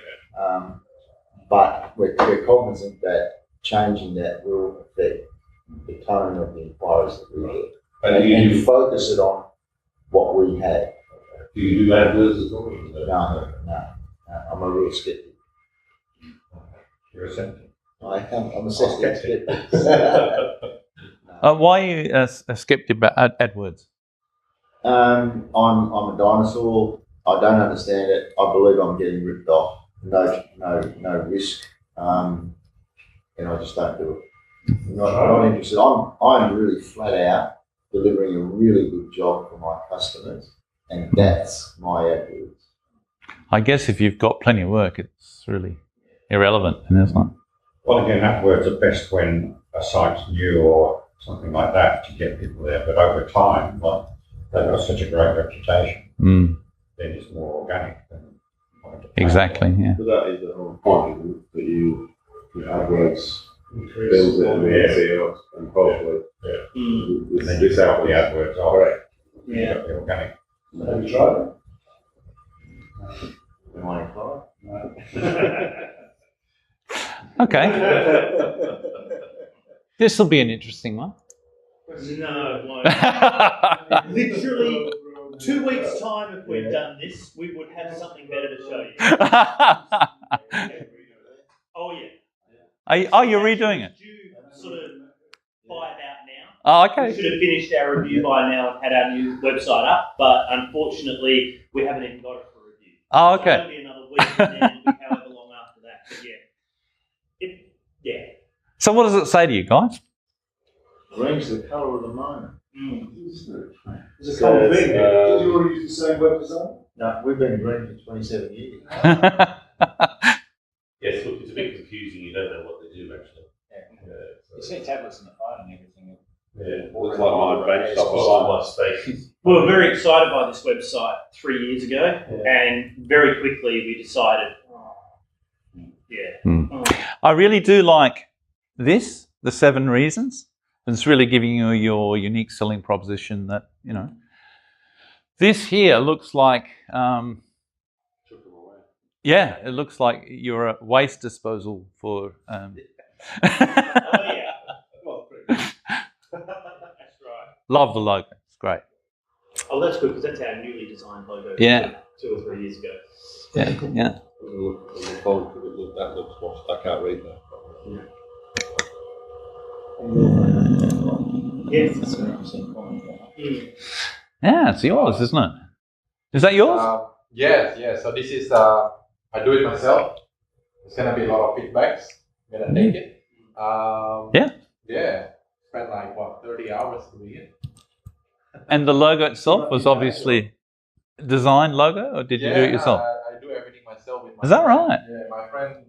But we're cognizant that changing that will affect the tone of the inquiries that we get. And you focus it on what we have. Do you do AdWords as well? No. I'm a real skeptic. You're a skeptic. I'm a skeptic. Why are you a skeptic about AdWords? I'm a dinosaur. I don't understand it. I believe I'm getting ripped off. No risk. And I just don't do it. Not interested. I'm really flat out delivering a really good job for my customers, and that's my AdWords. I guess if you've got plenty of work, it's really irrelevant, isn't it? Well, again, AdWords are best when a site's new or something like that to get people there. But over time, they've got such a great reputation, then it's more organic than. Exactly, yeah. But that is the whole point, that you AdWords builds it in the SEO and hopefully this out the AdWords alright. Yeah. The organic. Have you tried it? You want to try? Okay. This will be an interesting one. No, it won't. Literally 2 weeks' time, if we'd done this, we would have something better to show you. Oh, yeah. Oh, you're redoing it? Due sort of by about now. Oh, We okay. should have finished our review by now and had our new website up, but unfortunately, we haven't even got it for review. Oh, So okay. it'll be another week, and then it'll be however long after that. But yeah. So what does it say to you guys? Green's the colour of the moment. It's a common thing. Did you already use the same web design? No, we've been green for 27 years. Yes, look, it's a bit confusing. You don't know what they do actually. You see tablets in the phone and everything. Yeah, looks like my bench stuff My space. We were very excited by this website 3 years ago, and very quickly we decided, I really do like this, the 7 reasons. It's really giving you your unique selling proposition that, you know. This here looks like, yeah, it looks like you're a waste disposal for... oh yeah. That's right. Love the logo. It's great. Oh, that's good because that's our newly designed logo. Yeah. 2 or 3 years ago. Yeah. That looks washed. I can't read that. Yes. Yeah, it's yours, isn't it? Is that yours? Yes. So this is, I do it myself. There's going to be a lot of feedbacks. I'm going to take it. Yeah. Spent like, 30 hours doing it. And the logo itself was obviously a designed logo, or did you do it yourself? I do everything myself. With my Is that friend. right? Yeah, my friend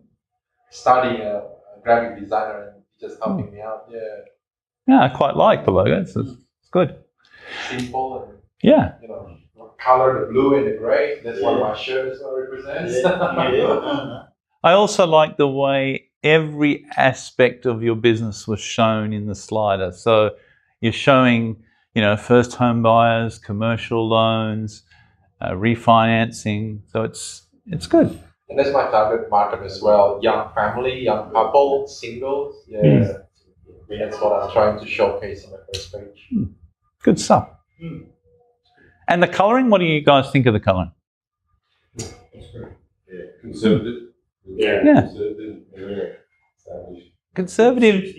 studying a graphic designer and just helping me out. Yeah. Yeah, I quite like the logo. It's good. Simple and, Yeah. you know, color, the blue and the gray. That's what my shirt is going to represent. I also like the way every aspect of your business was shown in the slider. So you're showing, you know, first home buyers, commercial loans, refinancing. So it's good. And that's my target market as well. Young family, young couple, singles. Yeah. That's what I'm trying to showcase on the first page. Good stuff. And the colouring, what do you guys think of the colouring? Conservative. Yeah. Conservative,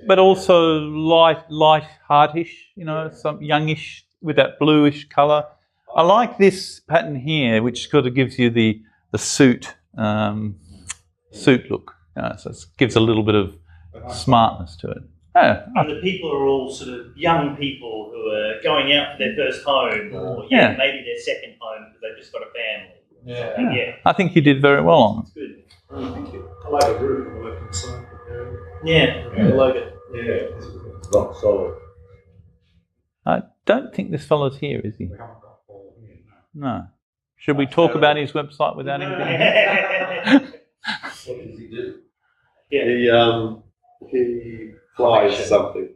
but also light-heartish, you know, some youngish with that bluish colour. I like this pattern here, which sort of gives you the suit look. You know, so it gives a little bit of smartness to it. Yeah. And the people are all sort of young people who are going out for their first home, or maybe their second home because they've just got a family. Yeah. I think you did very well on it. It's good. Thank you. I like the roof. I like the sign. The logo. It's not solid. I don't think this fellow's here, is he? No. Should we talk about his website without him being here? What does he do? He flies something.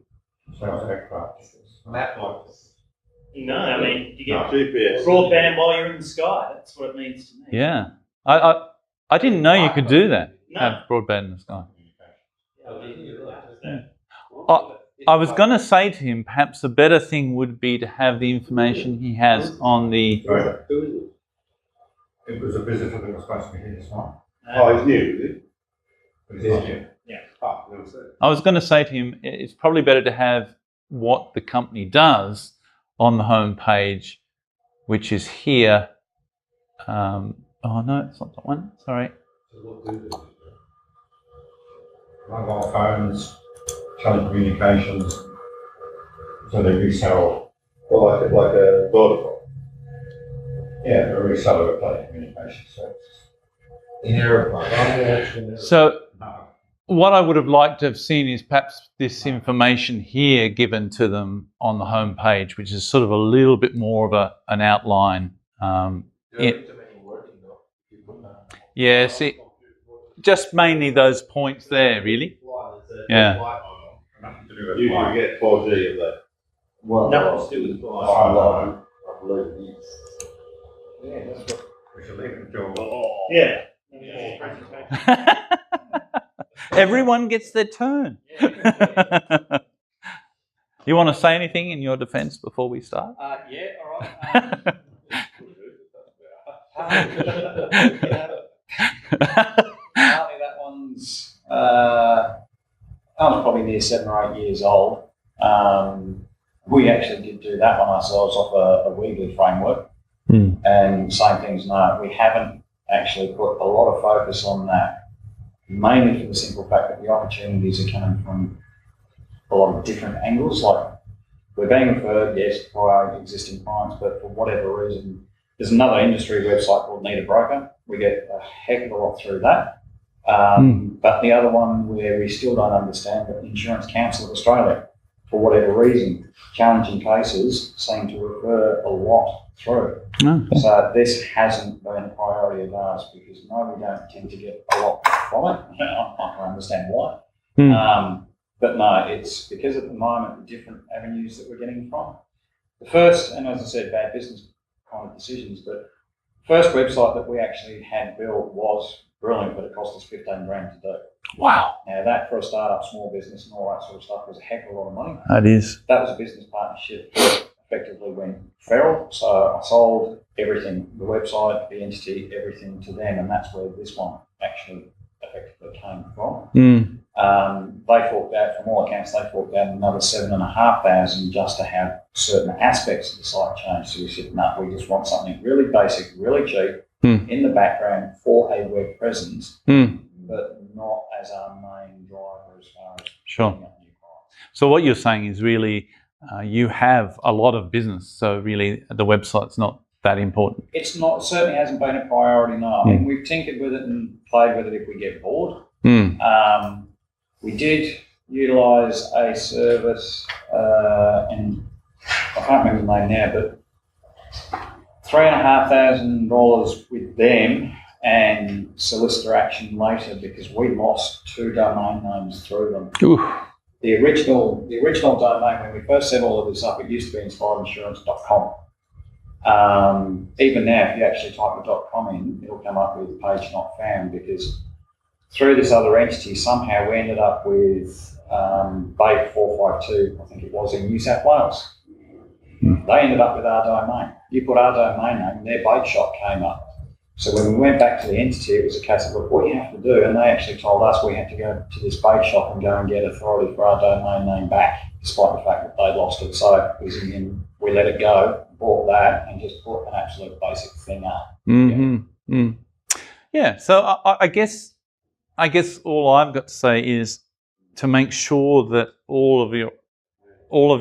No, I mean, you get GPS. broadband while you're in the sky. That's what it means to me. Yeah. I didn't know you could do that. No. Have broadband in the sky. Yeah. I was going to say to him, perhaps the better thing would be to have the information he has on the... It was a visitor that was supposed to be here this morning. Oh, he's new, is he? But he's not here. Yeah. Ah, that was it. I was going to say to him, it's probably better to have what the company does on the home page, which is here. Oh no, it's not that one. Sorry. Mobile phones, telecommunications, so they resell. Well, like a Vodafone. Yeah, they're a reseller of telecommunications services. In aeroplane. So No. what I would have liked to have seen is perhaps this information here given to them on the home page, which is sort of a little bit more of an outline. Yeah, see, just mainly those points there, really. Yeah. Nothing to do with You flight. can get 4G of that. Well, Nothing to do with flight. I believe it's. Yeah, that's what. We should leave it until. Yeah. Everyone gets their turn. You want to say anything in your defence before we start? Yeah, all right. Partly that one's that one's probably near 7 or 8 years old. We actually did do that one ourselves off a Weebly framework. And same things, no, we haven't actually put a lot of focus on that, mainly for the simple fact that the opportunities are coming from a lot of different angles. Like, we're being referred, yes, by our existing clients, but for whatever reason, there's another industry website called Need a Broker. We get a heck of a lot through that. But the other one where we still don't understand, but the Insurance Council of Australia, for whatever reason, challenging cases seem to refer a lot through. Okay. So this hasn't been a priority of ours because, no, we don't tend to get a lot from it. I can understand why. But no, it's because at the moment, the different avenues that we're getting from. The first, and as I said, bad business kind of decisions, but the first website that we actually had built was brilliant, but it cost us 15 grand to do. Wow. Now that for a startup, small business and all that sort of stuff was a heck of a lot of money. That is. That was a business partnership that effectively went feral. So I sold everything, the website, the entity, everything to them, and that's where this one actually effectively came from. They forked out, from all accounts, they forked out another 7,500 just to have certain aspects of the site changed. So we said, no, we just want something really basic, really cheap, in the background for a web presence, but not as our main driver as far as Sure. picking up new clients. So what you're saying is really you have a lot of business, so really the website's not that important. It's not, certainly hasn't been a priority, no. I mean, we've tinkered with it and played with it if we get bored. We did utilise a service, and I can't remember the name now, but $3,500 with them and solicitor action later because we lost 2 domain names through them. Oof. The original domain, when we first set all of this up, it used to be inspiredinsurance.com. Even now, if you actually type the .com in, it'll come up with page not found because through this other entity, somehow we ended up with Bay 452, I think it was, in New South Wales. They ended up with our domain. You put our domain name, and their bait shop came up. So when we went back to the entity, it was a case of, look, what you have to do, and they actually told us we had to go to this bait shop and go and get authority for our domain name back, despite the fact that they lost it. So we let it go, bought that, and just put an absolute basic thing up. Yeah. So I guess all I've got to say is to make sure that all of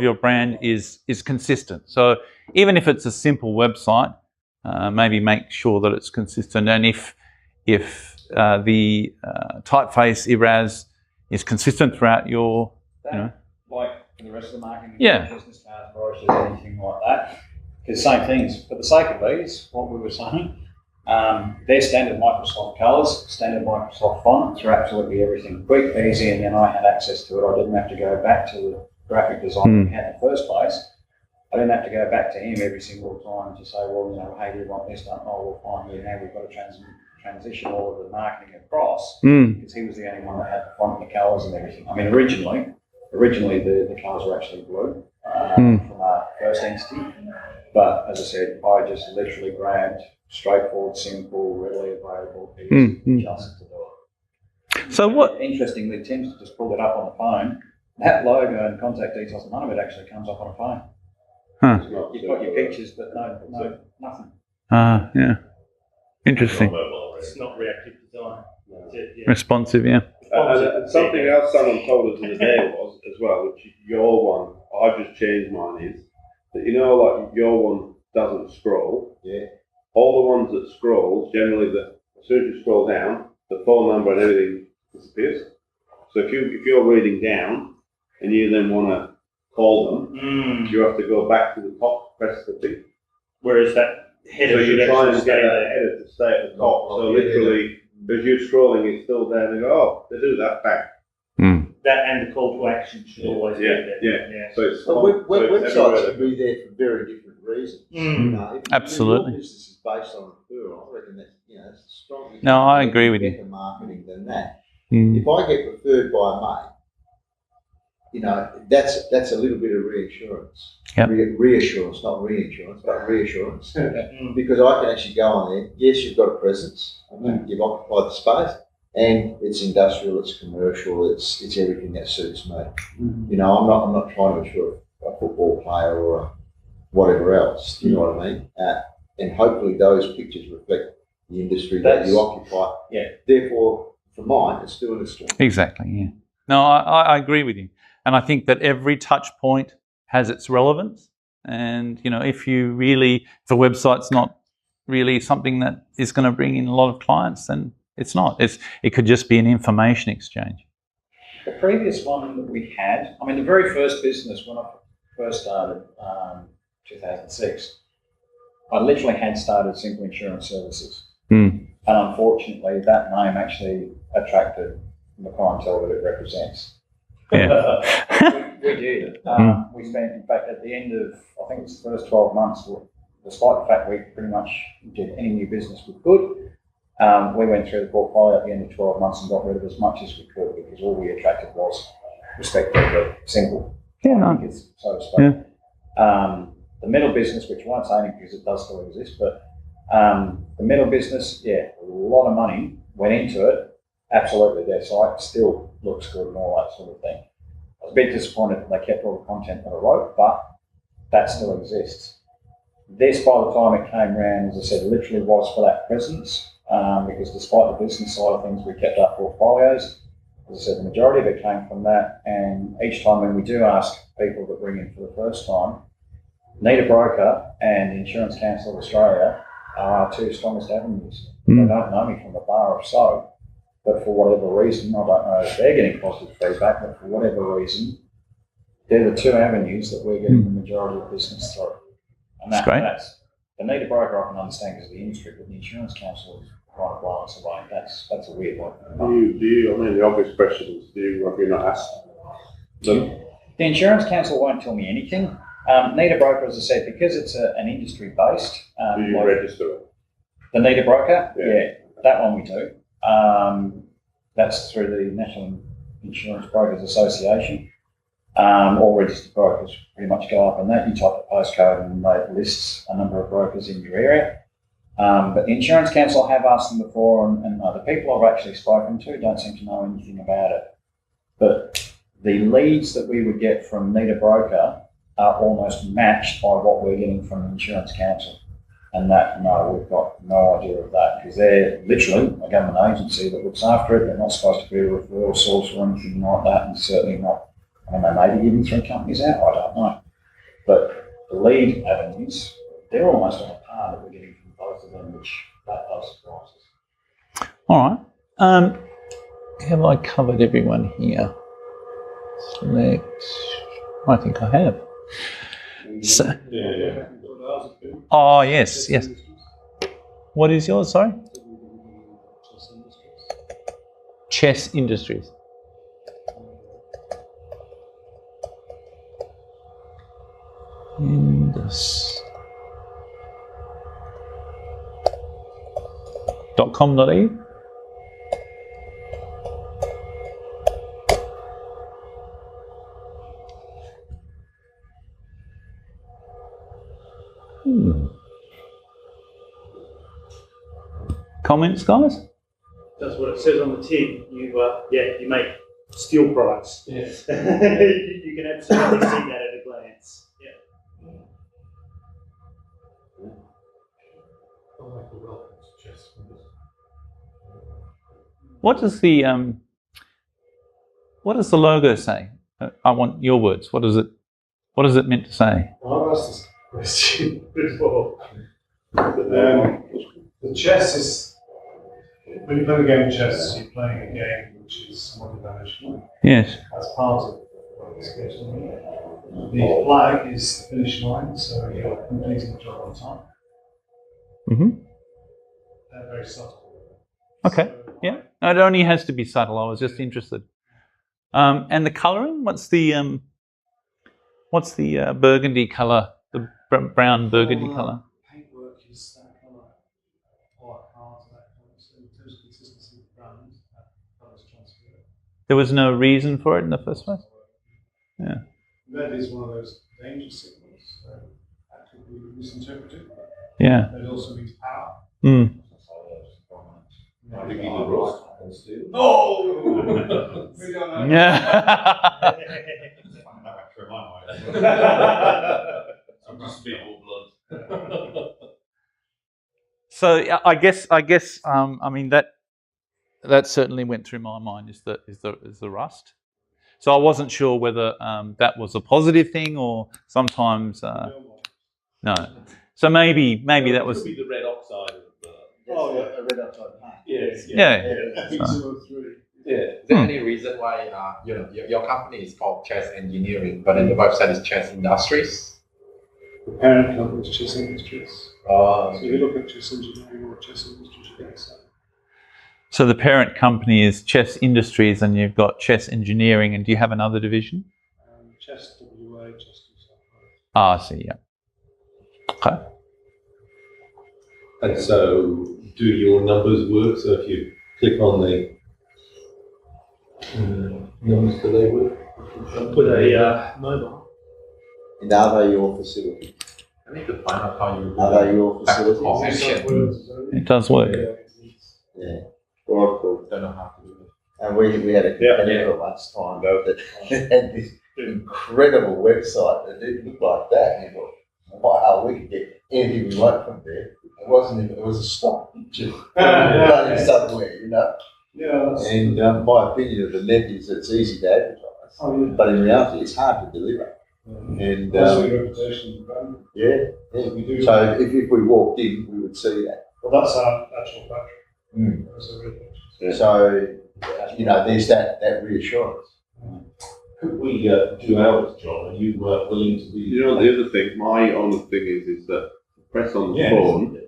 your brand is consistent. So even if it's a simple website, maybe make sure that it's consistent. And if the typeface Eraz is consistent throughout your, like for the rest of the marketing, Yeah. business cards, brochures, anything like that. Because same things. For the sake of these, what we were saying, they're standard Microsoft colours, standard Microsoft font through absolutely everything. Quick, easy, and then I had access to it. I didn't have to go back to the graphic design we had in the first place. I didn't have to go back to him every single time to say, well, hey, do you want this done? Oh, well, fine, now we've got to transition all of the marketing across because he was the only one that had the font, the colours and everything. I mean, originally the colours were actually blue from our first entity. But as I said, I just literally grabbed straightforward, simple, readily available, easy just to do it. So what? Interestingly, Tim's just pulled it up on the phone. That logo and contact details, none of it actually comes up on a phone. You've got your pictures, but no, nothing. Yeah. Interesting. It's not reactive design. Responsive, yeah. And something else someone told us the other day was, as well, which your one, I've just changed mine, is that like your one doesn't scroll. Yeah. All the ones that scroll, generally, as soon as you scroll down, the phone number and everything disappears. So if you're reading down and you then want to call them, you have to go back to the top, press the thing. Whereas that header So should you try actually and stay get that there. header to stay at the top. So literally, as you're scrolling, it's still there. And they go, oh, they do that back. that and the call to action should always be there. Yeah. So it's websites can be there for very different reasons. You know, if Absolutely. your business is based on referral, I reckon that's strong. No, I agree with you. Better marketing than that. If I get referred by a mate, you know, that's a little bit of reassurance. Yep. Reassurance, not reinsurance, but reassurance. Because I can actually go on there. Yes, you've got a presence. You've occupied the space, and it's industrial, it's commercial, it's everything that suits me. You know, I'm not trying to insure a football player or a whatever else. Do you know what I mean? And hopefully those pictures reflect the industry that you occupy. Yeah. Therefore, for mine, it's doing its job. Exactly, yeah. No, I agree with you. And I think that every touch point has its relevance. And, you know, if a website's not really something that is going to bring in a lot of clients, then it's not. It could just be an information exchange. The previous one that we had, I mean, the very first business when I first started, 2006, I literally had started Simple Insurance Services. And unfortunately, that name actually attracted the clientele that it represents. Yeah. we did. We spent, in fact, at the end of, I think it was the first 12 months, despite the fact we pretty much did any new business we could, we went through the portfolio at the end of 12 months and got rid of as much as we could because all we attracted was respectively simple. So to speak. The middle business, which I won't say anything because it does still exist, but the middle business, a lot of money went into it. Absolutely, their site still looks good and all that sort of thing. I was a bit disappointed that they kept all the content that I wrote, but that still exists. This, by the time it came around, as I said, literally was for that presence, because despite the business side of things, we kept our portfolios. As I said, the majority of it came from that, and each time when we do ask people that bring in for the first time, need a broker and the Insurance Council of Australia are our two strongest avenues. They don't know me from the bar of soap. But for whatever reason, I don't know if they're getting positive feedback, but for whatever reason, they're the two avenues that we're getting the majority of business through. And that's great. The need a broker I can understand because of the industry, but the Insurance Council is trying to blow us away. That's a weird one. Do you, I mean, the obvious question is, have you not asked them? The Insurance Council won't tell me anything. Need a broker, as I said, because it's an industry based. Do you register it? The need a broker? Yeah, that one we do. That's through the National Insurance Brokers Association. All registered brokers pretty much go up on that. You type the postcode and it lists a number of brokers in your area. But the Insurance Council, I have asked them before, and the people I've actually spoken to don't seem to know anything about it. But the leads that we would get from Need a Broker are almost matched by what we're getting from the Insurance Council. And that, no, we've got no idea of that because they're literally a government agency that looks after it. They're not supposed to be a referral source or anything like that, and certainly not. I mean, they may be giving 3 companies out, I don't know. But the lead avenues, they're almost on a par that we're getting from both of them, which that does surprise us. All right. Have I covered everyone here? Select. I think I have. So, oh, yes. What is yours, sorry? Chess Industries. .com.au. Comments, guys? That's what it says on the tin. You make steel products. Yeah. You can absolutely see that at a glance. Yeah. What does the logo say? I want your words. What is it meant to say? I've asked this question before. The chess is, when you play the game of chess, you're playing a game which is multi-dimensional. Yes. That's part of this game. The flag is the finish line, so you're completing the job on time. Mm-hmm. They're very subtle. Okay. Yeah. It only has to be subtle. I was just interested. And the colouring, what's the burgundy colour, the brown burgundy colour? Paintwork is that colour, white cars, that colour. So in terms of consistency of brand, that colour's transferred. There was no reason for it in the first place? Yeah. Red is one of those danger signals, so that could be misinterpreted. Yeah. Red also means power. Mm. I think you rust and steel. Oh! We don't know. Yeah. I'm just being all blunt. So I guess I mean that certainly went through my mind is the rust. So I wasn't sure whether that was a positive thing or sometimes no. So maybe that was. Could be the red oxide. A red outside paint. Yes. Yeah. Yeah. Is there any reason why your company is called Chess Engineering, but in the website is Chess Industries? The parent company is Chess Industries. Oh, So if you look at Chess Engineering or Chess Industries, you get the same. So the parent company is Chess Industries, and you've got Chess Engineering, and do you have another division? Chess WA, Chess New South Wales. Ah, I see. Yeah. Okay. And so, do your numbers work? So if you click on the numbers, do they work? With a mobile. And are they your facility? I need to find out how you Are they your facilities? It does work. Yeah. Right, cool. Don't know how to do it. And we had a competitor once time that had this incredible website that didn't look like that. And you thought, wow, we could get anything we want from there. It wasn't even, it was a stock picture somewhere, you know. Yeah, And my opinion of the net is it's easy to advertise, but in reality it's hard to deliver. And also your reputation and brand. yeah. We do. So if we walked in, we would see that. Well, that's our actual factory. Mm. That's a real picture. Yeah. So, there's that reassurance. Could we do ours, John? Are you willing to be? You know, the other thing, my honest thing is that press on the phone,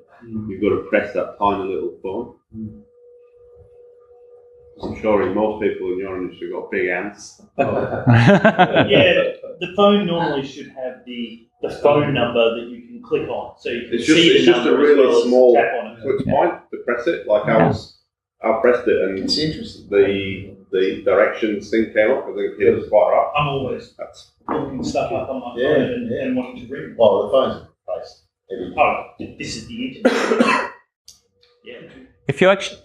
you've got to press that tiny little phone. I'm sure most people in your industry got big hands. Yeah, the phone normally should have the phone number that you can click on, so you can see It's the just a number really as well as small. tap on it. So it's fine to press it. Like I pressed it and It's interesting. the directions thing came up. I think it was quite right. I'm always That's looking stuff up on my Yeah, phone yeah. and wanting to read. Well, the phone's placed. Everything. Oh, this is the internet. Yeah. If you actually,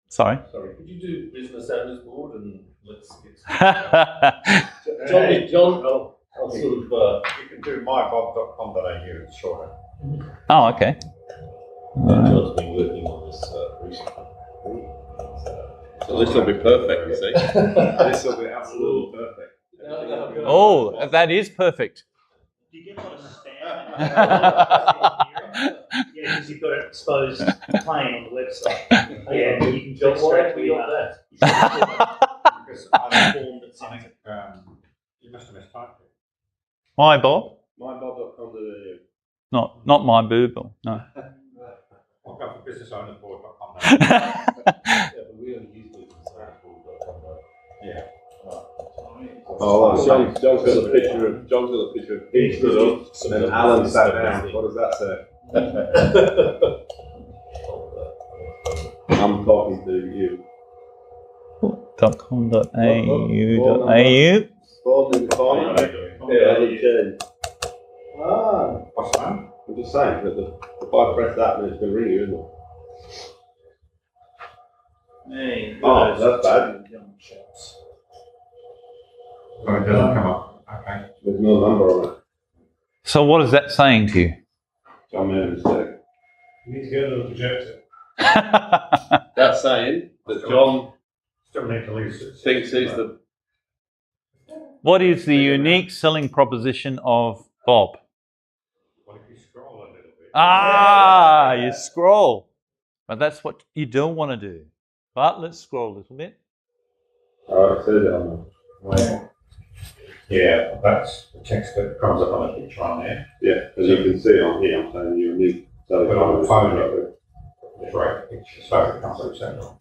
sorry. Sorry, could you do business owners board and let's get Hey. John, I'll sort of. You can do mybob.com.au, it's shorter. Oh, okay. John's been working on this recently. so this will be perfect. You see, this will be absolutely perfect. Oh, that is perfect. Do you get what a stand? Yeah, because you've got an exposed plane on the website. Oh, yeah, you can John, click why straight have to we the got that? Because form that's I in think you must have mistyped it. My Bob, mybob.com.au. not my booble. No. I'll go for businessownersboard.com. Yeah, but we only use businessownersboard.com. Yeah. Oh, John's got a picture of each of us, and then Alan sat down. What does that say? I'm talking to you. .com.au.au. Spawn in the corner. Yeah, any change. What's that? I'm just saying that if I press that, then it's going to ring you, isn't it? Hey, Oh, that's bad. Oh, it doesn't come up. Okay. There's no number on it. So what is that saying to you? John made a mistake. You need to get a little projector. That's saying that John Still need to lose it. thinks he's the. What is the unique selling proposition of Bob? Well, if you scroll a little bit. Ah, you scroll. But that's what you don't want to do. But let's scroll a little bit. Oh, it says it on Well, yeah, that's the text that comes up on the picture on there. there. Yeah, as you can see on here, I'm saying unique. So But on the phone, it's right picture, so it comes up central.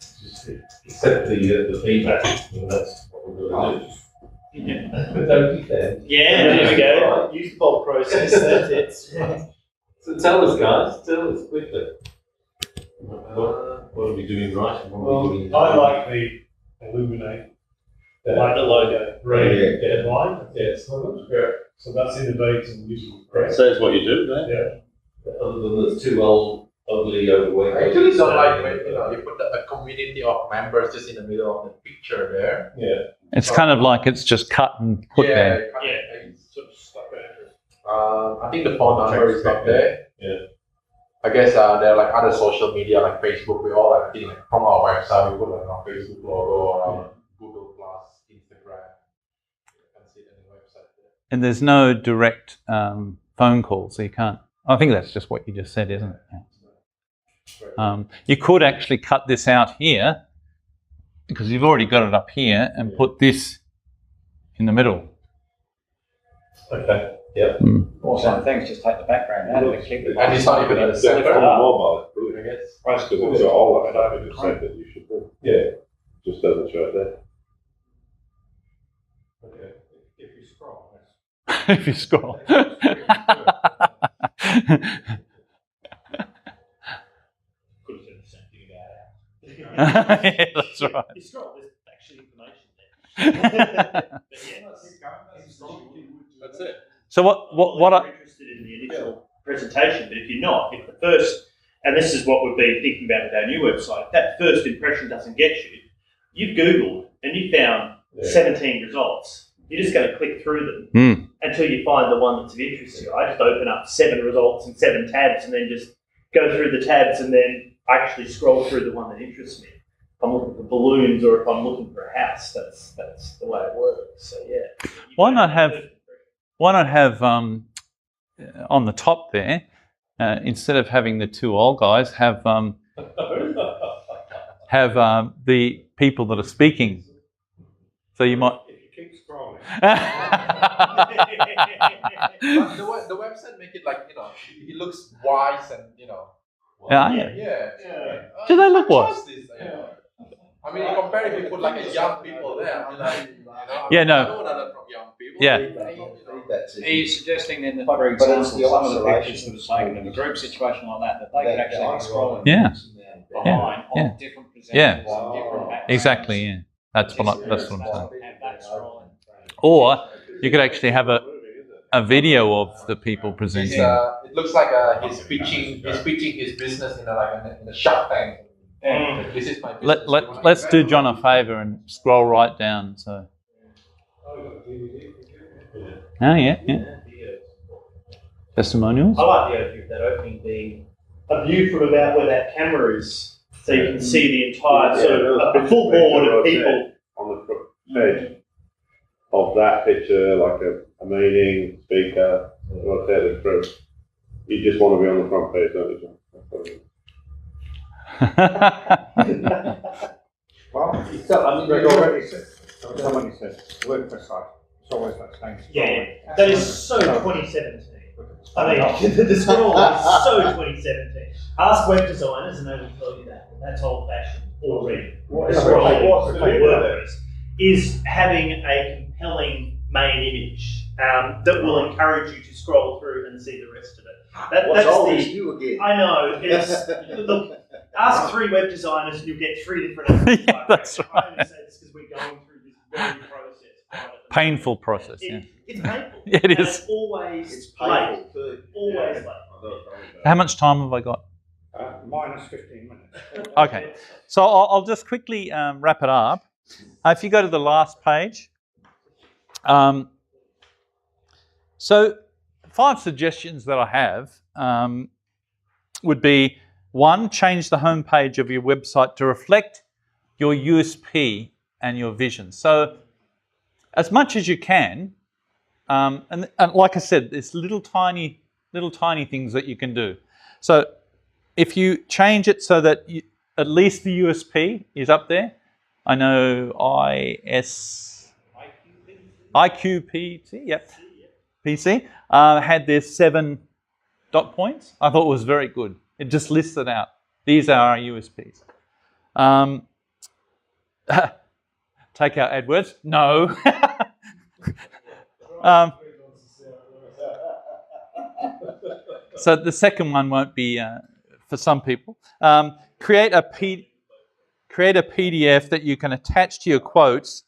Accept the feedback, and that's what we're going to do. Don't be fair. Yeah, there we go. Use the bulk process. That's it. So tell us, guys. Tell us quickly. What are we doing right? And what are we doing I like the illuminate, Like the logo. red Yeah. line. Yes. So that's innovating using red. Says what you do there. Yeah. Other than those two old, ugly, overweight. I actually don't like when you put a community of members just in the middle of the picture there. Yeah. It's kind of like it's just cut and put there. It's sort of stuck there. I think the phone number is not there. Yeah. I guess there are like other social media like Facebook. We all like, like from our website we put like our Facebook logo or our Google Plus, Instagram. You can see it on the website there. And there's no direct phone call, so you can't. I think that's just what you just said, isn't it? Yeah. You could actually cut this out here because you've already got it up here and put this in the middle. Okay. Yeah. Also, things just take the background out of it, keep it. And it's not even in the It's center. on mobile, it's brilliant. I guess. Because it's got all that stuff you just said that you should do. Yeah. Just doesn't show it there. Okay. If you scroll, If you scroll. Could have said the same thing about ours. Yeah, that's right. You scroll, there's actually information there. But yeah, That's it. So what I'm interested in the initial presentation, but if you're not, if the first, and this is what we've been thinking about with our new website, if that first impression doesn't get you, you've Googled and you found 17 results. You're just going to click through them until you find the one that's of interest to you. I just open up 7 results and 7 tabs and then just go through the tabs and then actually scroll through the one that interests me. If I'm looking for balloons or if I'm looking for a house, that's the way it works. So yeah. Why not have on the top there, instead of having the 2 old guys, have the people that are speaking. So you might. if you keep scrolling. But the website make it like he looks wise and Yeah. Do they look wise? trust this, I mean, you compare if you put like a young people there. I mean, like, Yeah, no. I don't want to learn from young people. Yeah. Are you suggesting then that, for example, some of the pictures that are taken in a group situation like that they could actually be scrolling Yeah. behind Yeah. on different presenters Yeah. and different backgrounds? Exactly. Yeah. That's what I'm saying. Have that scrolling. Or you could actually have a video of the people presenting. It looks like he's pitching his business in a Shark Tank. This is my business. Let's do John a favour and scroll right down. So. Oh yeah. Testimonials. I like the idea of that opening being a view from about where that camera is, so you can see the entire a full board of people. On the front page of that picture, like a meeting, speaker, rotated through. You just want to be on the front page, don't you, John? Well, Greg already said, somebody said, WordPress site, it's always that same scrolling. Yeah, that is so 2017. I mean, the scroll is so 2017. Ask web designers and they will tell you that. That's old fashioned already. What's Scrolling the new WordPress is having a compelling main image that will encourage you to scroll through and see the rest of it. What's That's all the, this new again? I know. It's, look, ask 3 web designers and you'll get 3 different. Yeah, that's I right. only say this because we're going through this very process. Right at the Painful moment. process. Yeah. It's painful. It And is. it's always It's late. painful too. Always late. How much time have I got? Minus 15 minutes. Okay, so I'll just quickly wrap it up. If you go to the last page, so 5 suggestions that I have would be: 1, change the homepage of your website to reflect your USP and your vision. So, as much as you can, and like I said, there's little tiny things that you can do. So, if you change it so that at least the USP is up there. I know IQPT, yep, PC, had their 7 dot points. I thought it was very good. It just listed out. These are our USPs. Take out AdWords? No. So the second one won't be for some people. Create a PDF that you can attach to your quotes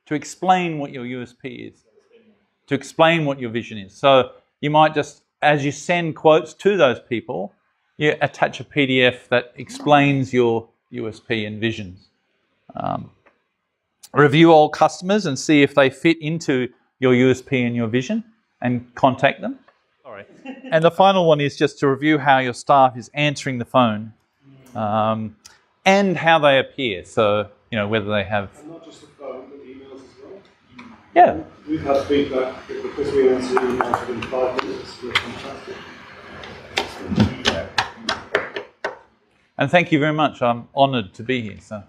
to explain what your USP is, to explain what your vision is. So you might just, as you send quotes to those people, you attach a PDF that explains your USP and visions. Review all customers and see if they fit into your USP and your vision, and contact them. Sorry. And the final one is just to review how your staff is answering the phone, and how they appear. So, whether they have... And not just the phone, but emails as well. Yeah. We've had feedback that because we answer emails within 5 minutes, we're fantastic. And thank you very much. I'm honoured to be here. So.